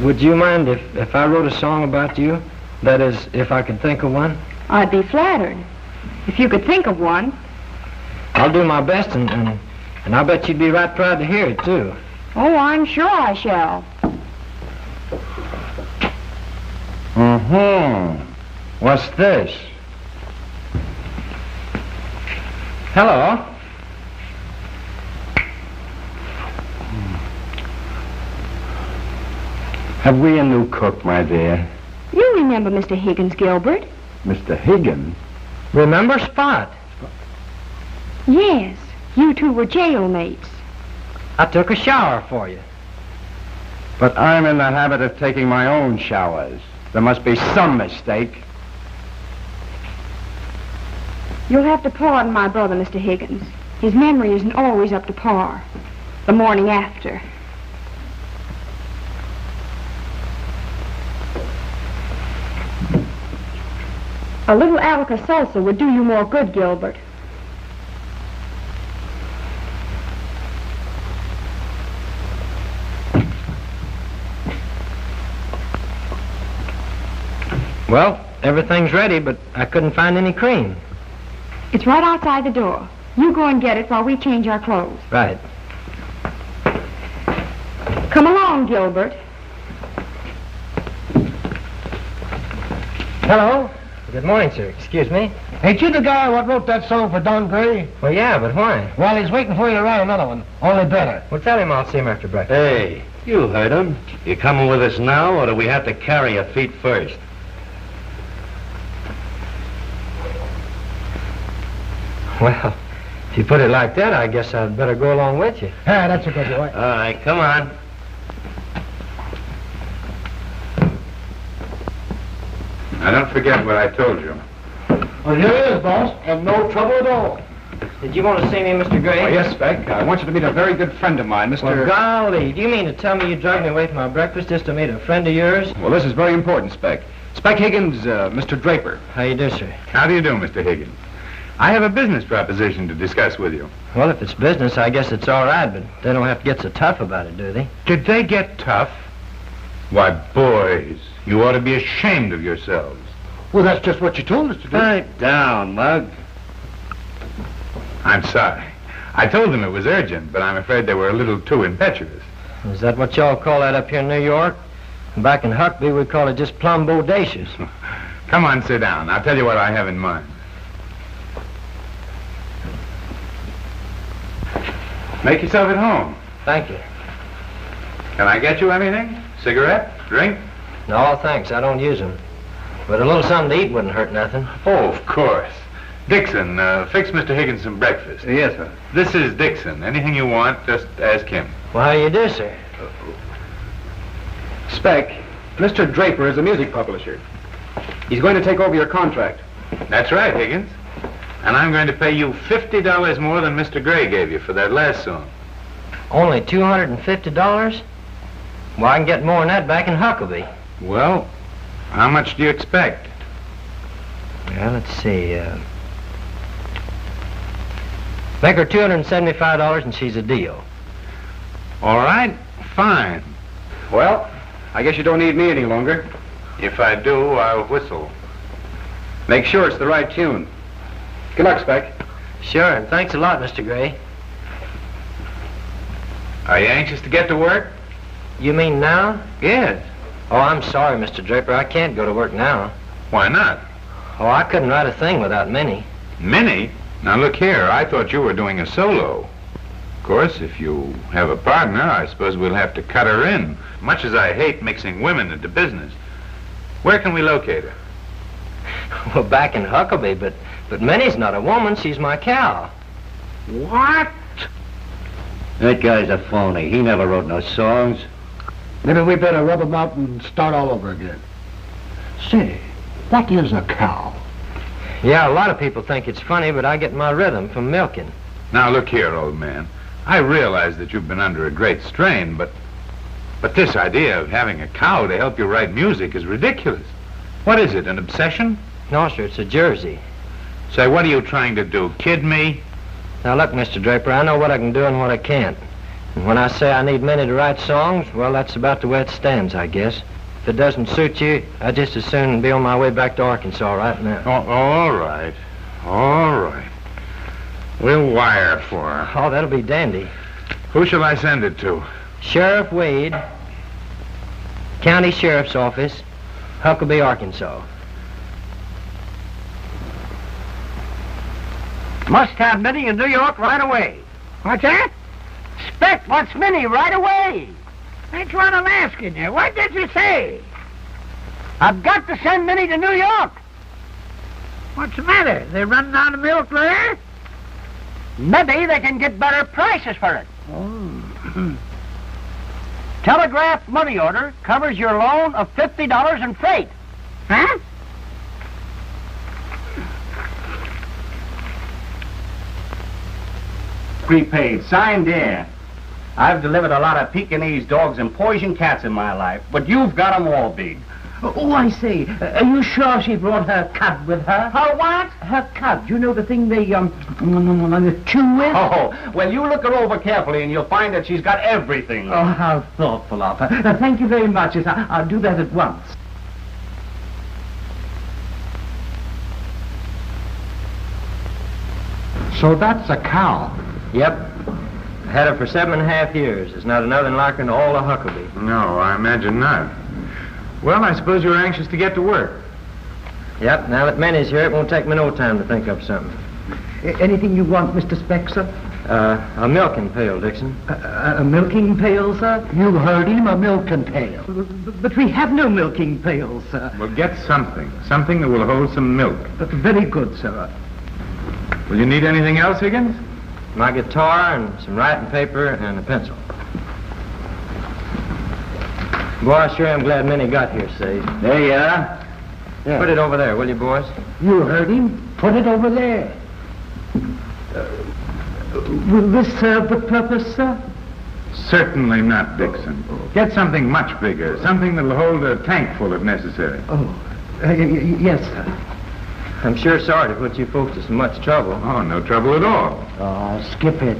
I: Would you mind if I wrote a song about you? That is, if I could think of one?
B: I'd be flattered. If you could think of one.
I: I'll do my best, and I bet you'd be right proud to hear it, too.
B: Oh, I'm sure I shall.
K: What's this?
I: Hello.
K: Have we a new cook, my dear?
B: You remember Mr. Higgins, Gilbert?
K: Mr. Higgins?
I: Remember Spot?
B: Yes. You two were jailmates.
I: I took a shower for you.
K: But I'm in the habit of taking my own showers. There must be some mistake.
B: You'll have to pardon my brother, Mr. Higgins. His memory isn't always up to par. The morning after. A little Alka-Seltzer would do you more good, Gilbert.
I: Well, everything's ready, but I couldn't find any cream.
B: It's right outside the door. You go and get it while we change our clothes.
I: Right.
B: Come along, Gilbert.
I: Hello.
Q: Good morning, sir. Excuse me.
J: Ain't you the guy what wrote that song for Don Gray?
Q: Well, yeah, but why?
J: Well, he's waiting for you to write another one, only better.
Q: Well, tell him I'll see him after breakfast.
R: Hey, you heard him. You coming with us now, or do we have to carry your feet first?
Q: Well, if you put it like that, I guess I'd better go along with you.
J: Ah, that's a good boy.
R: All right, come on.
P: Now, don't forget what I told you.
J: Well, here he is, boss, and no trouble at all.
Q: Did you want to see me, Mr. Gray?
G: Oh, yes, Spec. I want you to meet a very good friend of mine, Mr.
Q: Well, golly, do you mean to tell me you drugged me away from my breakfast just to meet a friend of yours?
G: Well, this is very important, Spec. Spec Higgins, Mr. Draper.
Q: How you do, sir?
P: How do you do, Mr. Higgins? I have a business proposition to discuss with you.
Q: Well, if it's business, I guess it's all right, but they don't have to get so tough about it, do they?
P: Did they get tough? Why, boys, you ought to be ashamed of yourselves.
J: Well, that's just what you told us to do.
R: Pipe down, Mug.
P: I'm sorry. I told them it was urgent, but I'm afraid they were a little too impetuous.
Q: Is that what y'all call that up here in New York? Back in Huckabee, we call it just plumb bodacious.
P: Come on, sit down. I'll tell you what I have in mind. Make yourself at home.
Q: Thank you.
P: Can I get you anything? Cigarette? Drink?
Q: No, thanks. I don't use them. But a little something to eat wouldn't hurt nothing.
P: Oh, of course. Dixon, fix Mr. Higgins some breakfast.
G: Yes, sir.
P: This is Dixon. Anything you want, just ask him.
Q: Well, how you do, sir?
G: Spec, Mr. Draper is a music publisher. He's going to take over your contract.
P: That's right, Higgins. And I'm going to pay you $50 more than Mr. Gray gave you for that last song.
Q: Only $250? Well, I can get more than that back in Huckabee.
P: Well, how much do you expect?
Q: Well, let's see. Make her $275 and she's a deal.
P: All right, fine.
G: Well, I guess you don't need me any longer.
P: If I do, I'll whistle.
G: Make sure it's the right tune. Good luck, Spec.
Q: Sure, and thanks a lot, Mr. Gray.
P: Are you anxious to get to work?
Q: You mean now?
P: Yes.
Q: Oh, I'm sorry, Mr. Draper. I can't go to work now.
P: Why not?
Q: Oh, I couldn't write a thing without Minnie.
P: Minnie? Now look here, I thought you were doing a solo. Of course, if you have a partner, I suppose we'll have to cut her in. Much as I hate mixing women into business. Where can we locate her?
Q: Well, back in Huckabee, but Minnie's not a woman. She's my cow.
P: What?
R: That guy's a phony. He never wrote no songs.
J: Maybe we better rub him out and start all over again. Say, what is a cow?
Q: Yeah, a lot of people think it's funny, but I get my rhythm from milking.
P: Now look here, old man. I realize that you've been under a great strain, but this idea of having a cow to help you write music is ridiculous. What is it, an obsession?
Q: No, sir, it's a Jersey.
P: Say, what are you trying to do, kid me?
Q: Now, look, Mr. Draper, I know what I can do and what I can't. And when I say I need Minnie to write songs, well, that's about the way it stands, I guess. If it doesn't suit you, I'd just as soon be on my way back to Arkansas right now.
P: Oh, all right. All right. We'll wire for her.
Q: Oh, that'll be dandy.
P: Who shall I send it to?
Q: Sheriff Wade, County Sheriff's Office, Huckabee, Arkansas.
I: Must have Minnie in New York right away.
D: What's that? Spec wants Minnie right away. That's what I'm asking you. What did you say? I've got to send Minnie to New York. What's the matter? They running out of milk there? Maybe they can get better prices for it. Oh. Telegraph money order covers your loan of $50 in freight. Huh?
N: Prepaid, signed in. I've delivered a lot of Pekingese dogs and poison cats in my life, but you've got 'em all beat.
S: Oh, I say, are you sure she brought her cub with her?
D: Her what?
S: Her cub. You know the thing they, chew with?
N: Oh, well, you look her over carefully and you'll find that she's got everything.
S: Oh, how thoughtful of her. Thank you very much. Yes, I'll do that at once.
J: So that's a cow.
Q: Yep. Had her for 7.5 years. There's not another like her in all of Huckabee.
P: No, I imagine not. Well, I suppose you're anxious to get to work.
Q: Yep, now that Manny's here, it won't take me no time to think up something.
S: Anything you want, Mr. Speck, sir?
Q: A milking pail, Dixon.
S: A milking pail, sir? You heard him, a milking pail. But we have no milking pails, sir.
P: Well, get something. Something that will hold some milk.
S: Very good, sir.
P: Will you need anything else, Higgins?
Q: My guitar and some writing paper and a pencil. Boy, I sure am glad Minnie got here, Sage.
S: There you are.
Q: Yeah. Put it over there, will you, boys?
S: You heard him. Put it over there. Will this serve the purpose, sir?
P: Certainly not, Dixon. Get something much bigger. Something that'll hold a tank full if necessary.
S: Yes, sir.
Q: I'm sure sorry to put you folks to so much trouble.
P: Oh, no trouble at all.
S: Oh, skip it.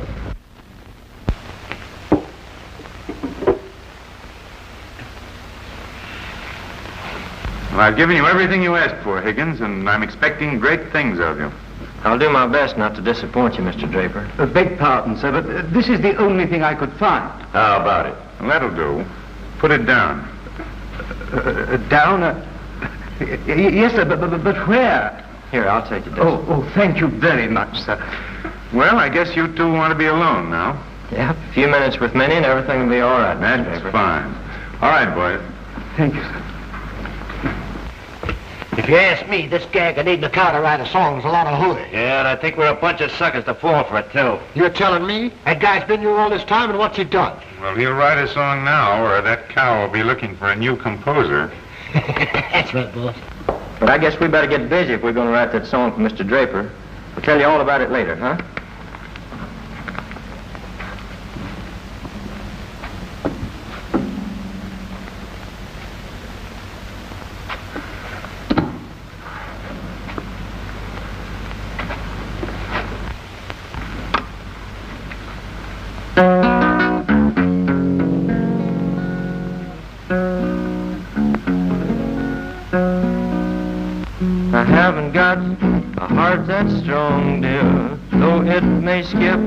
P: Well, I've given you everything you asked for, Higgins, and I'm expecting great things of you.
Q: I'll do my best not to disappoint you, Mr. Draper.
S: Beg pardon, sir, but this is the only thing I could find.
P: How about it? Well, that'll do. Put it down.
S: Down? Yes, sir, but where?
Q: Here, I'll take it, Dixon.
S: Oh, thank you very much, sir.
P: Well, I guess you two want to be alone now.
Q: Yeah, a few minutes with Minnie and everything will be all right, Mr.
P: That's
Q: Draper.
P: fine. All right, boys.
S: Thank you, sir.
D: If you ask me, this gag of needing a car to write a song is a lot of hooey.
R: Yeah, and I think we're a bunch of suckers to fall for it, too.
D: You're telling me? That guy's been here all this time, and what's he done?
P: Well, he'll write a song now, or that cow will be looking for a new composer.
D: That's right, boss.
Q: But I guess we better get busy if we're going to write that song for Mr. Draper. We'll tell you all about it later, huh? I haven't got a heart that's strong, dear, though it may skip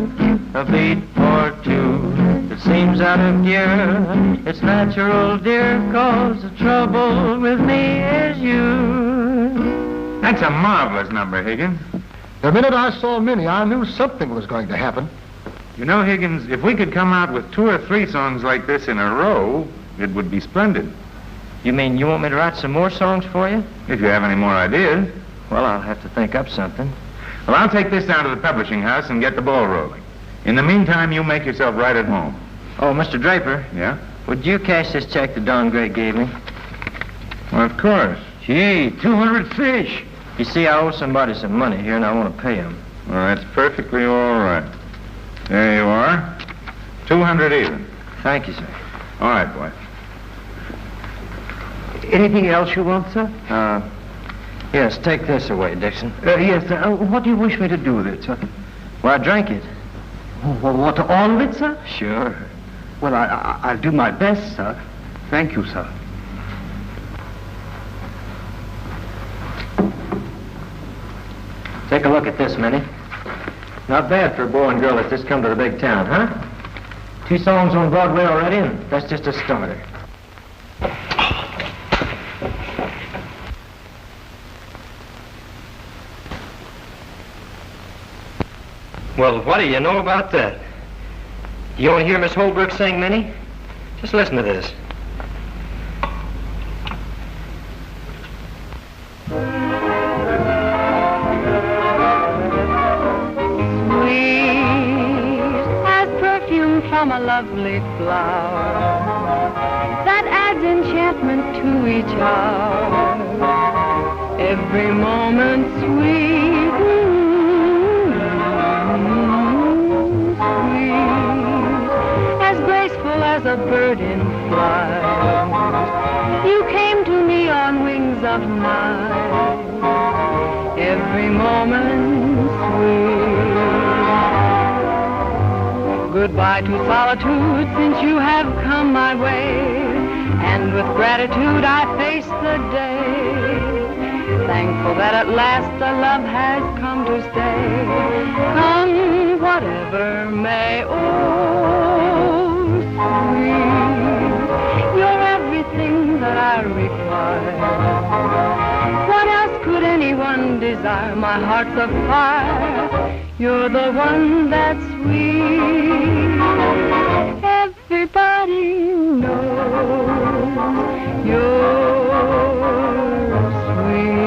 Q: a beat or two. It seems out of gear, it's natural, dear, 'cause the trouble with me is you.
P: That's a marvelous number, Higgins.
L: The minute I saw Minnie, I knew something was going to happen.
P: You know, Higgins, if we could come out with 2 or 3 songs like this in a row, it would be splendid.
Q: You mean you want me to write some more songs for you?
P: If you have any more ideas.
Q: Well, I'll have to think up something.
P: Well, I'll take this down to the publishing house and get the ball rolling. In the meantime, you make yourself right at home.
Q: Oh, Mr. Draper.
P: Yeah?
Q: Would you cash this check that Don Gray gave me?
P: Well, of course.
Q: Gee, 200 fish. You see, I owe somebody some money here, and I want to pay him.
P: Well, that's perfectly all right. There you are. 200 even.
Q: Thank you, sir.
P: All right, boy.
S: Anything else you want, sir?
Q: Yes, take this away, Dixon.
S: Yes, sir. What do you wish me to do with it, sir?
Q: Well, I drank it.
S: What, all of it, sir?
Q: Sure.
S: Well, I'll do my best, sir. Thank you, sir.
Q: Take a look at this, Minnie. Not bad for a boy and girl that's just come to the big town, huh? 2 songs on Broadway already, and that's just a starter. Well, what do you know about that? You want to hear Miss Holbrook sing, Minnie? Just listen to this.
O: From a lovely flower that adds enchantment to each hour. Every moment sweet, sweet, as graceful as a bird in flight. You came to me on wings of night. Every moment sweet. Goodbye to solitude, since you have come my way, and with gratitude I face the day, thankful that at last the love has come to stay. Come whatever may, oh sweet, you're everything that I require. What else could desire, my heart's afire. You're the one that's sweet. Everybody knows you're sweet.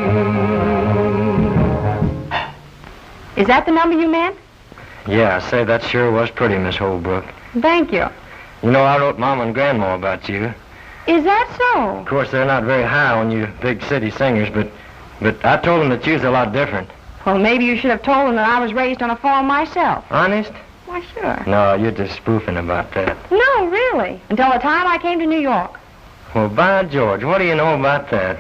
B: Is that the number you meant?
Q: Yeah, say, that sure was pretty, Miss Holbrook.
B: Thank you.
Q: You know, I wrote Mom and Grandma about you.
B: Is that so?
Q: Of course, they're not very high on you big city singers, but I told them that you's a lot different.
B: Well, maybe you should have told them that I was raised on a farm myself.
Q: Honest?
B: Why, sure.
Q: No, you're just spoofing about that.
B: No, really. Until the time I came to New York.
Q: Well, by George, what do you know about that?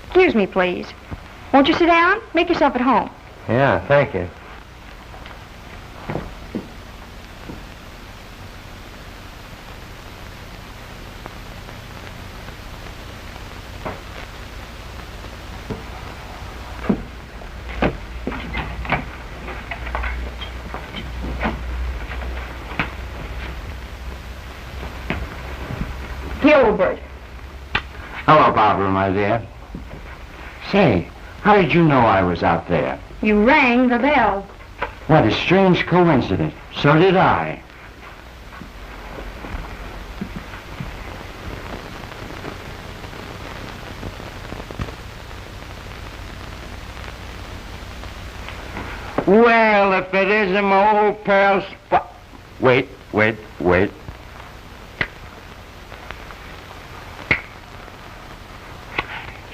B: Excuse me, please. Won't you sit down? Make yourself at home.
Q: Yeah, thank you.
B: Gilbert.
D: Hello, Barbara, my dear. Say, how did you know I was out there?
B: You rang the bell.
D: What a strange coincidence. So did I. Well, if it isn't my old pal Spot. Wait.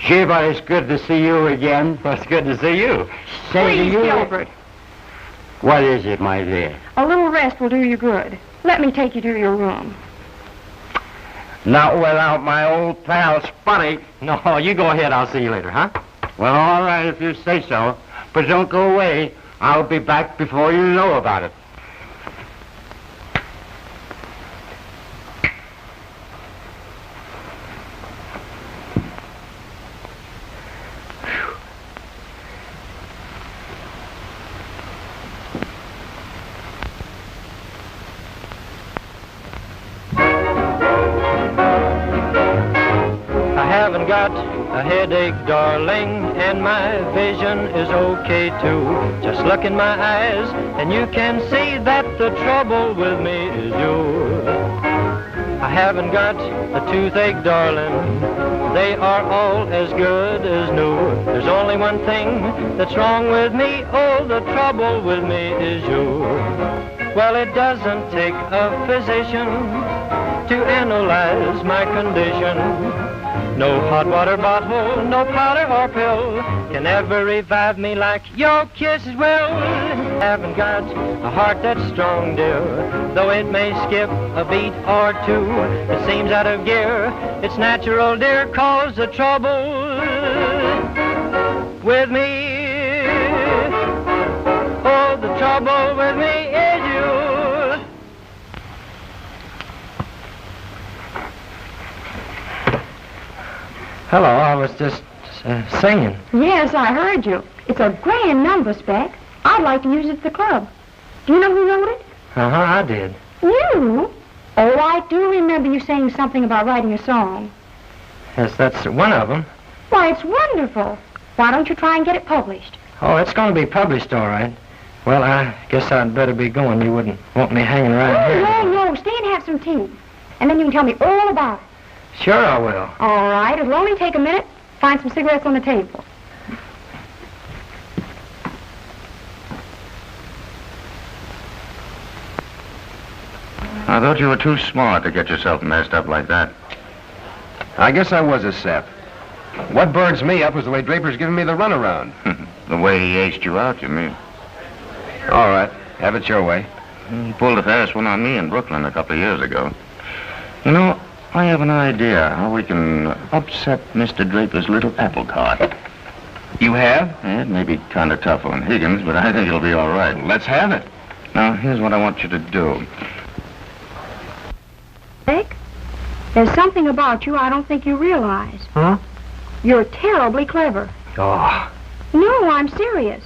D: Gee, but it's good to see you again.
Q: Well, it's good to see you.
D: Say to
B: Please,
D: you.
B: Gilbert.
D: What is it, my dear?
B: A little rest will do you good. Let me take you to your room.
D: Not without my old pal Spotty.
Q: No, you go ahead. I'll see you later, huh?
D: Well, all right, if you say so. But don't go away. I'll be back before you know about it.
Q: Got a headache, darling, and my vision is okay too. Just look in my eyes and you can see that the trouble with me is you. I haven't got a toothache, darling. They are all as good as new. There's only one thing that's wrong with me. Oh, the trouble with me is you. Well, it doesn't take a physician to analyze my condition. No hot water bottle, no powder or pill can ever revive me like your kisses will. Haven't got a heart that's strong, dear, though it may skip a beat or two. It seems out of gear, it's natural, dear, 'cause the trouble with me, oh, the trouble with me is you. Hello, I was just singing.
B: Yes, I heard you. It's a grand number, Speck. I'd like to use it at the club. Do you know who wrote it?
Q: Uh-huh, I did.
B: You? Oh, I do remember you saying something about writing a song.
Q: Yes, that's one of them.
B: Why, it's wonderful. Why don't you try and get it published?
Q: Oh, it's going to be published, all right. Well, I guess I'd better be going. You wouldn't want me hanging around here.
B: No. Stay and have some tea. And then you can tell me all about it.
Q: Sure I will.
B: All right. It'll only take a minute. Find some cigarettes on the table.
K: I thought you were too smart to get yourself messed up like that.
G: I guess I was a sap. What burns me up was the way Draper's giving me the runaround.
K: The way he aced you out, you mean?
G: All right. Have it your way.
K: He pulled a fast one on me in Brooklyn a couple of years ago. You know, I have an idea how we can upset Mr. Draper's little apple cart.
G: You have?
K: Yeah, it may be kind of tough on Higgins, but I think it'll be all right.
G: Let's have it.
K: Now, here's what I want you to do.
B: Nick, there's something about you I don't think you realize.
Q: Huh?
B: You're terribly clever.
Q: Oh.
B: No, I'm serious.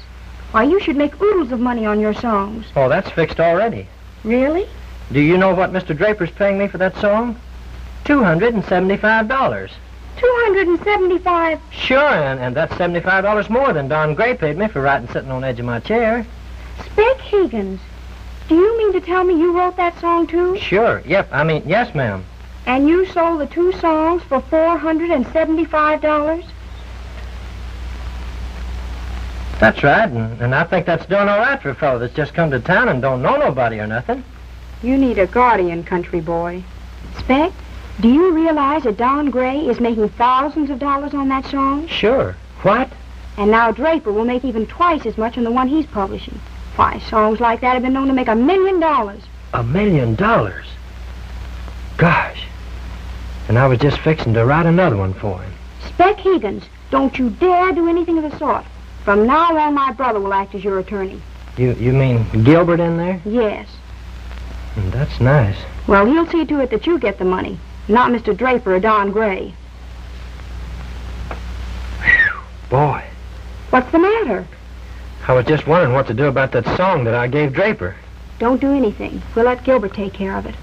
B: Why, you should make oodles of money on your songs.
Q: Oh, that's fixed already.
B: Really?
Q: Do you know what Mr. Draper's paying me for that song? $275.
B: $275.
Q: Sure, and that's $75 more than Don Gray paid me for writing sitting on the edge of my chair.
B: Spec Higgins, do you mean to tell me you wrote that song too?
Q: Sure, yep, yes, ma'am.
B: And you sold the 2 songs for $475?
Q: That's right, and I think that's doing all right for a fellow that's just come to town and don't know nobody or nothing.
B: You need a guardian, country boy. Spec, do you realize that Don Gray is making thousands of dollars on that song?
Q: Sure. What?
B: And now Draper will make even twice as much on the one he's publishing. Why, songs like that have been known to make $1 million.
Q: $1 million? Gosh. And I was just fixing to write another one for him.
B: Spec Higgins, don't you dare do anything of the sort. From now on, my brother will act as your attorney.
Q: You mean Gilbert in there?
B: Yes.
Q: That's nice.
B: Well, he'll see to it that you get the money, not Mr. Draper or Don Gray.
Q: Boy.
B: What's the matter?
Q: I was just wondering what to do about that song that I gave Draper.
B: Don't do anything. We'll let Gilbert take care of it.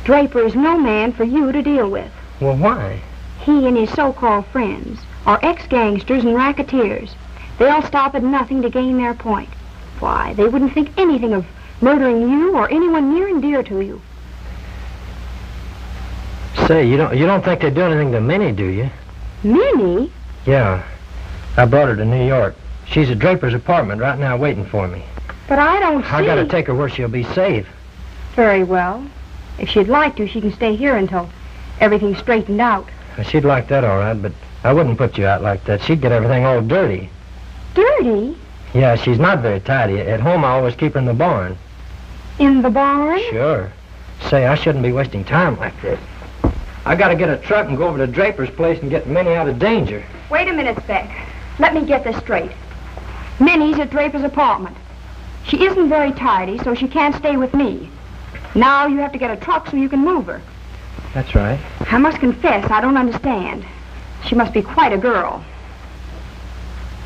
B: Draper is no man for you to deal with.
Q: Well, why?
B: He and his so-called friends are ex-gangsters and racketeers. They'll stop at nothing to gain their point. Why, they wouldn't think anything of murdering you or anyone near and dear to you.
Q: Say, you don't think they'd do anything to Minnie, do you?
B: Minnie?
Q: Yeah. I brought her to New York. She's at Draper's apartment right now waiting for me.
B: But I don't see...
Q: I gotta take her where she'll be safe.
B: Very well. If she'd like to, she can stay here until everything's straightened out.
Q: She'd like that all right, but I wouldn't put you out like that. She'd get everything all dirty.
B: Dirty?
Q: Yeah, she's not very tidy. At home, I always keep her in the barn.
B: In the barn?
Q: Sure. Say, I shouldn't be wasting time like this. I gotta get a truck and go over to Draper's place and get Minnie out of danger.
B: Wait a minute, Spec. Let me get this straight. Minnie's at Draper's apartment. She isn't very tidy, so she can't stay with me. Now you have to get a truck so you can move her.
Q: That's right.
B: I must confess, I don't understand. She must be quite a girl.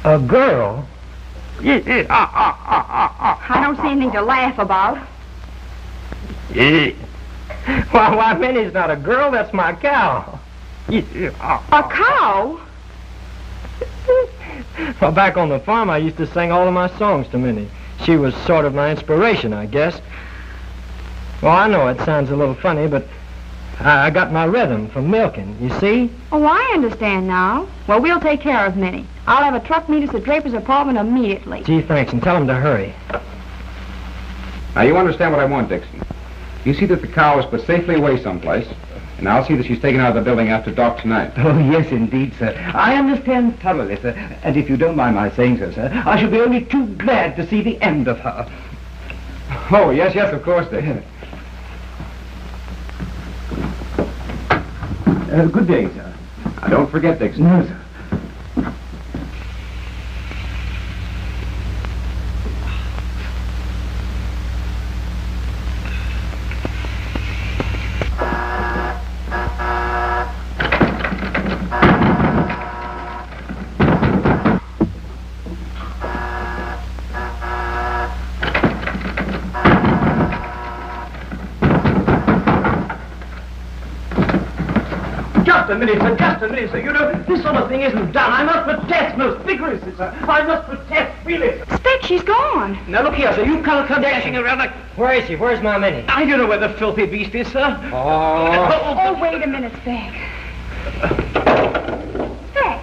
Q: A girl?
B: I don't see anything to laugh about.
Q: Why, Minnie's not a girl, that's my cow.
B: A cow?
Q: Well, back on the farm, I used to sing all of my songs to Minnie. She was sort of my inspiration, I guess. Well, I know it sounds a little funny, but I got my rhythm from milking, you see?
B: Oh, I understand now. Well, we'll take care of Minnie. I'll have a truck meet us at Draper's apartment immediately.
Q: Gee, thanks, and tell him to hurry.
G: Now, you understand what I want, Dixon. You see that the cow is put safely away someplace, and I'll see that she's taken out of the building after dark tonight.
S: Oh, yes, indeed, sir. I understand thoroughly, sir. And if you don't mind my saying so, sir, I shall be only too glad to see the end of her.
G: Oh, yes, of course, Dixon.
S: Good day, sir.
G: Now, don't forget, Dixon.
S: No, sir.
J: Just a minute, sir. You know, this sort of thing isn't done. I must protest most vigorously, sir. I must protest freely.
B: Spec, she's gone.
J: Now, look here, sir. You can't come dashing around like...
Q: Where is she? Where's my Minnie?
J: I don't know where the filthy beast is, sir.
B: Oh, wait a minute, Spec. Spec.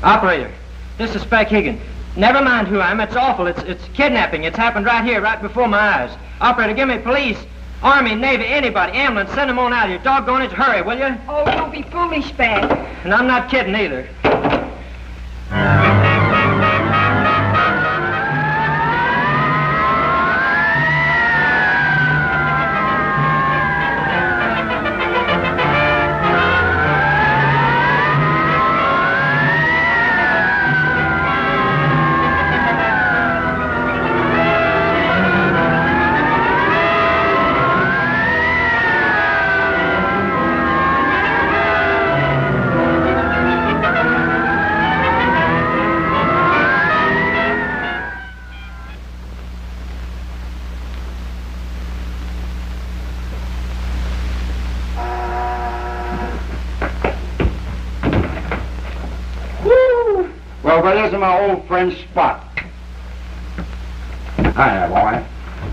Q: Operator, this is Spec Higgins. Never mind who I am. It's awful. It's kidnapping. It's happened right here, right before my eyes. Operator, give me police. Army, Navy, anybody, ambulance, send them on out here. Doggone it, hurry, will you?
B: Oh, don't be foolish, Spec.
Q: And I'm not kidding either.
C: Well, but isn't my old friend Spot? Hiya, boy.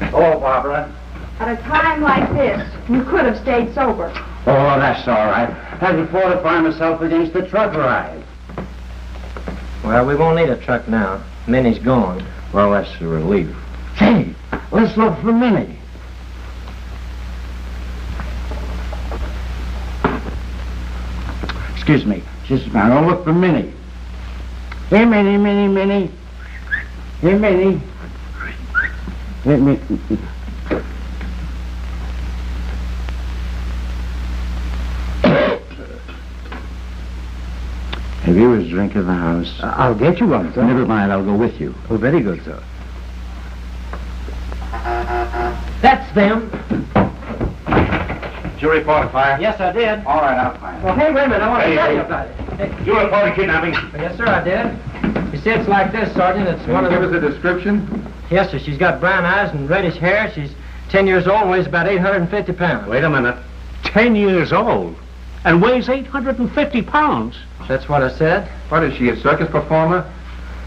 C: Hello, Barbara.
B: At a time like this, you could have stayed sober.
C: Oh, that's all right. Had to fortify myself against the truck ride.
Q: Well, we won't need a truck now. Minnie's gone.
C: Well, that's a relief. Hey, let's look for Minnie. Excuse me. Just a minute. I'll look for Minnie. Hey, Minnie, Minnie, Minnie. Hey, Minnie. Hey, Minnie. Have you a drink in the house?
S: I'll get you one, sir.
C: Never mind, I'll go with you.
S: Oh, very good, sir.
I: That's them.
G: Did you report a fire?
I: Yes, I did.
C: All right, I'll find it.
I: Well, hey, wait a minute. I want to
G: Hey,
I: tell
G: hey.
I: you about it. Hey.
G: You reported kidnapping?
Q: Yes, sir, I did. You see, it's like this, Sergeant. It's
G: Can
Q: one
G: you
Q: of
G: give
Q: the...
G: us a description?
Q: Yes, sir. She's got brown eyes and reddish hair. She's 10 years old and weighs about 850 pounds.
G: Wait a minute.
D: 10 years old and weighs 850 pounds.
Q: That's what I said.
G: What is she, a circus performer?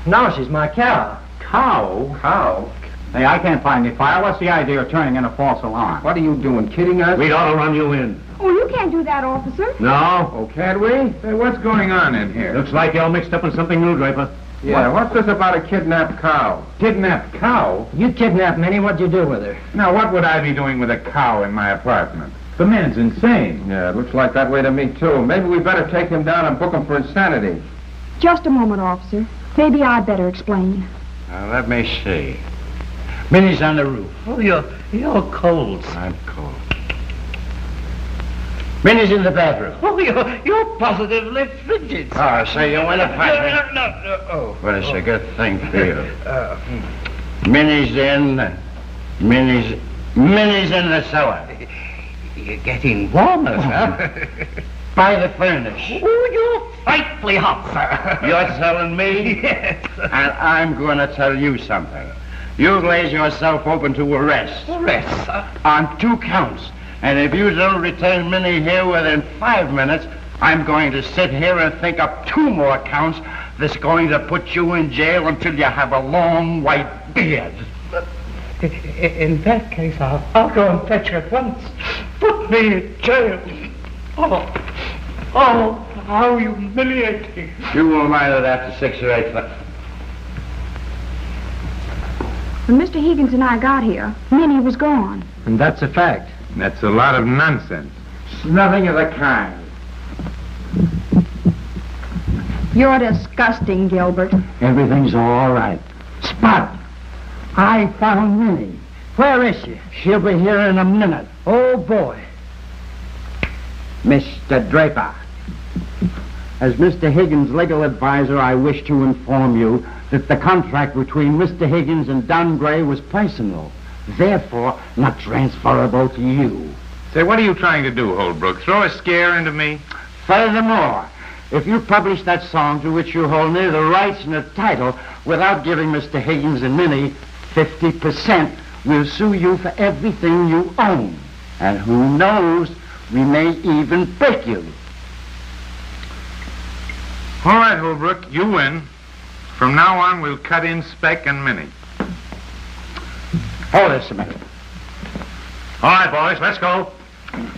Q: No, she's my cow.
D: Cow?
G: How?
L: Hey, I can't find the fire. What's the idea of turning in a false alarm?
G: What are you doing, kidding us?
D: We'd ought to run you in.
B: Oh, you can't do that, officer.
D: No?
G: Oh, can't we? Hey, what's going on in here?
D: Looks like you're mixed up in something new, Draper.
G: Yeah, what's this about a kidnapped cow? Kidnapped cow?
Q: You kidnapped Minnie. What'd you do with her?
G: Now, what would I be doing with a cow in my apartment?
L: The man's insane.
G: Yeah, it looks like that way to me, too. Maybe we better take him down and book him for insanity.
B: Just a moment, officer. Maybe I'd better explain.
C: Now, let me see. Minnie's on the roof.
D: Oh, you're cold.
C: I'm cold. Minnie's in the bathroom.
D: Oh, you're positively frigid.
C: Oh, so you want to fight me?
D: No. Oh.
C: Well, it's a good thing for you. Minnie's in the cellar.
D: You're getting warmer, sir.
C: By the furnace.
D: Oh, you're frightfully hot, sir.
C: You're telling me?
D: Yes.
C: And I'm going to tell you something. You've laid yourself open to arrest.
D: Arrest, sir?
C: On 2 counts. And if you don't return Minnie here within 5 minutes, I'm going to sit here and think up 2 more counts that's going to put you in jail until you have a long white beard.
D: In that case, I'll go and fetch her at once. Put me in jail. Oh, how humiliating.
C: You won't mind it after 6 or 8.
B: When Mr. Higgins and I got here, Minnie was gone.
Q: And that's a fact.
G: That's a lot of nonsense.
C: It's nothing of the kind.
B: You're disgusting, Gilbert.
C: Everything's all right. Spot! I found Minnie.
Q: Where is she?
C: She'll be here in a minute.
Q: Oh, boy.
C: Mr. Draper, as Mr. Higgins' legal advisor, I wish to inform you that the contract between Mr. Higgins and Don Gray was personal, therefore not transferable to you.
G: Say, what are you trying to do, Holbrook? Throw a scare into me?
C: Furthermore, if you publish that song to which you hold neither the rights nor the title without giving Mr. Higgins and Minnie 50%, we'll sue you for everything you own. And who knows, we may even break you.
G: All right, Holbrook, you win. From now on, we'll cut in Speck and Minnie.
C: Hold this a minute.
D: All right, boys, let's go.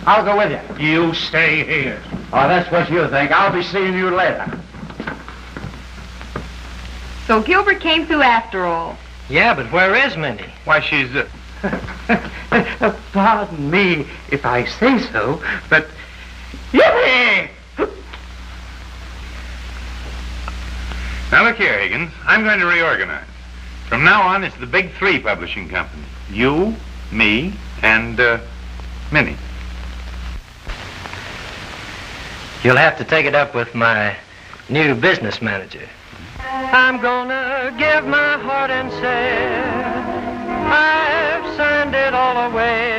C: I'll go with you.
D: You stay here.
C: Oh, that's what you think. I'll be seeing you later.
O: So Gilbert came through after all.
Q: Yeah, but where is Minnie?
G: Why, she's...
D: Pardon me if I say so, but... Yippee!
G: Now, look here, Higgins. I'm going to reorganize. From now on, it's the Big 3 publishing company. You, me, and, Minnie.
Q: You'll have to take it up with my new business manager.
A: I'm gonna give my heart and say I've signed it all away.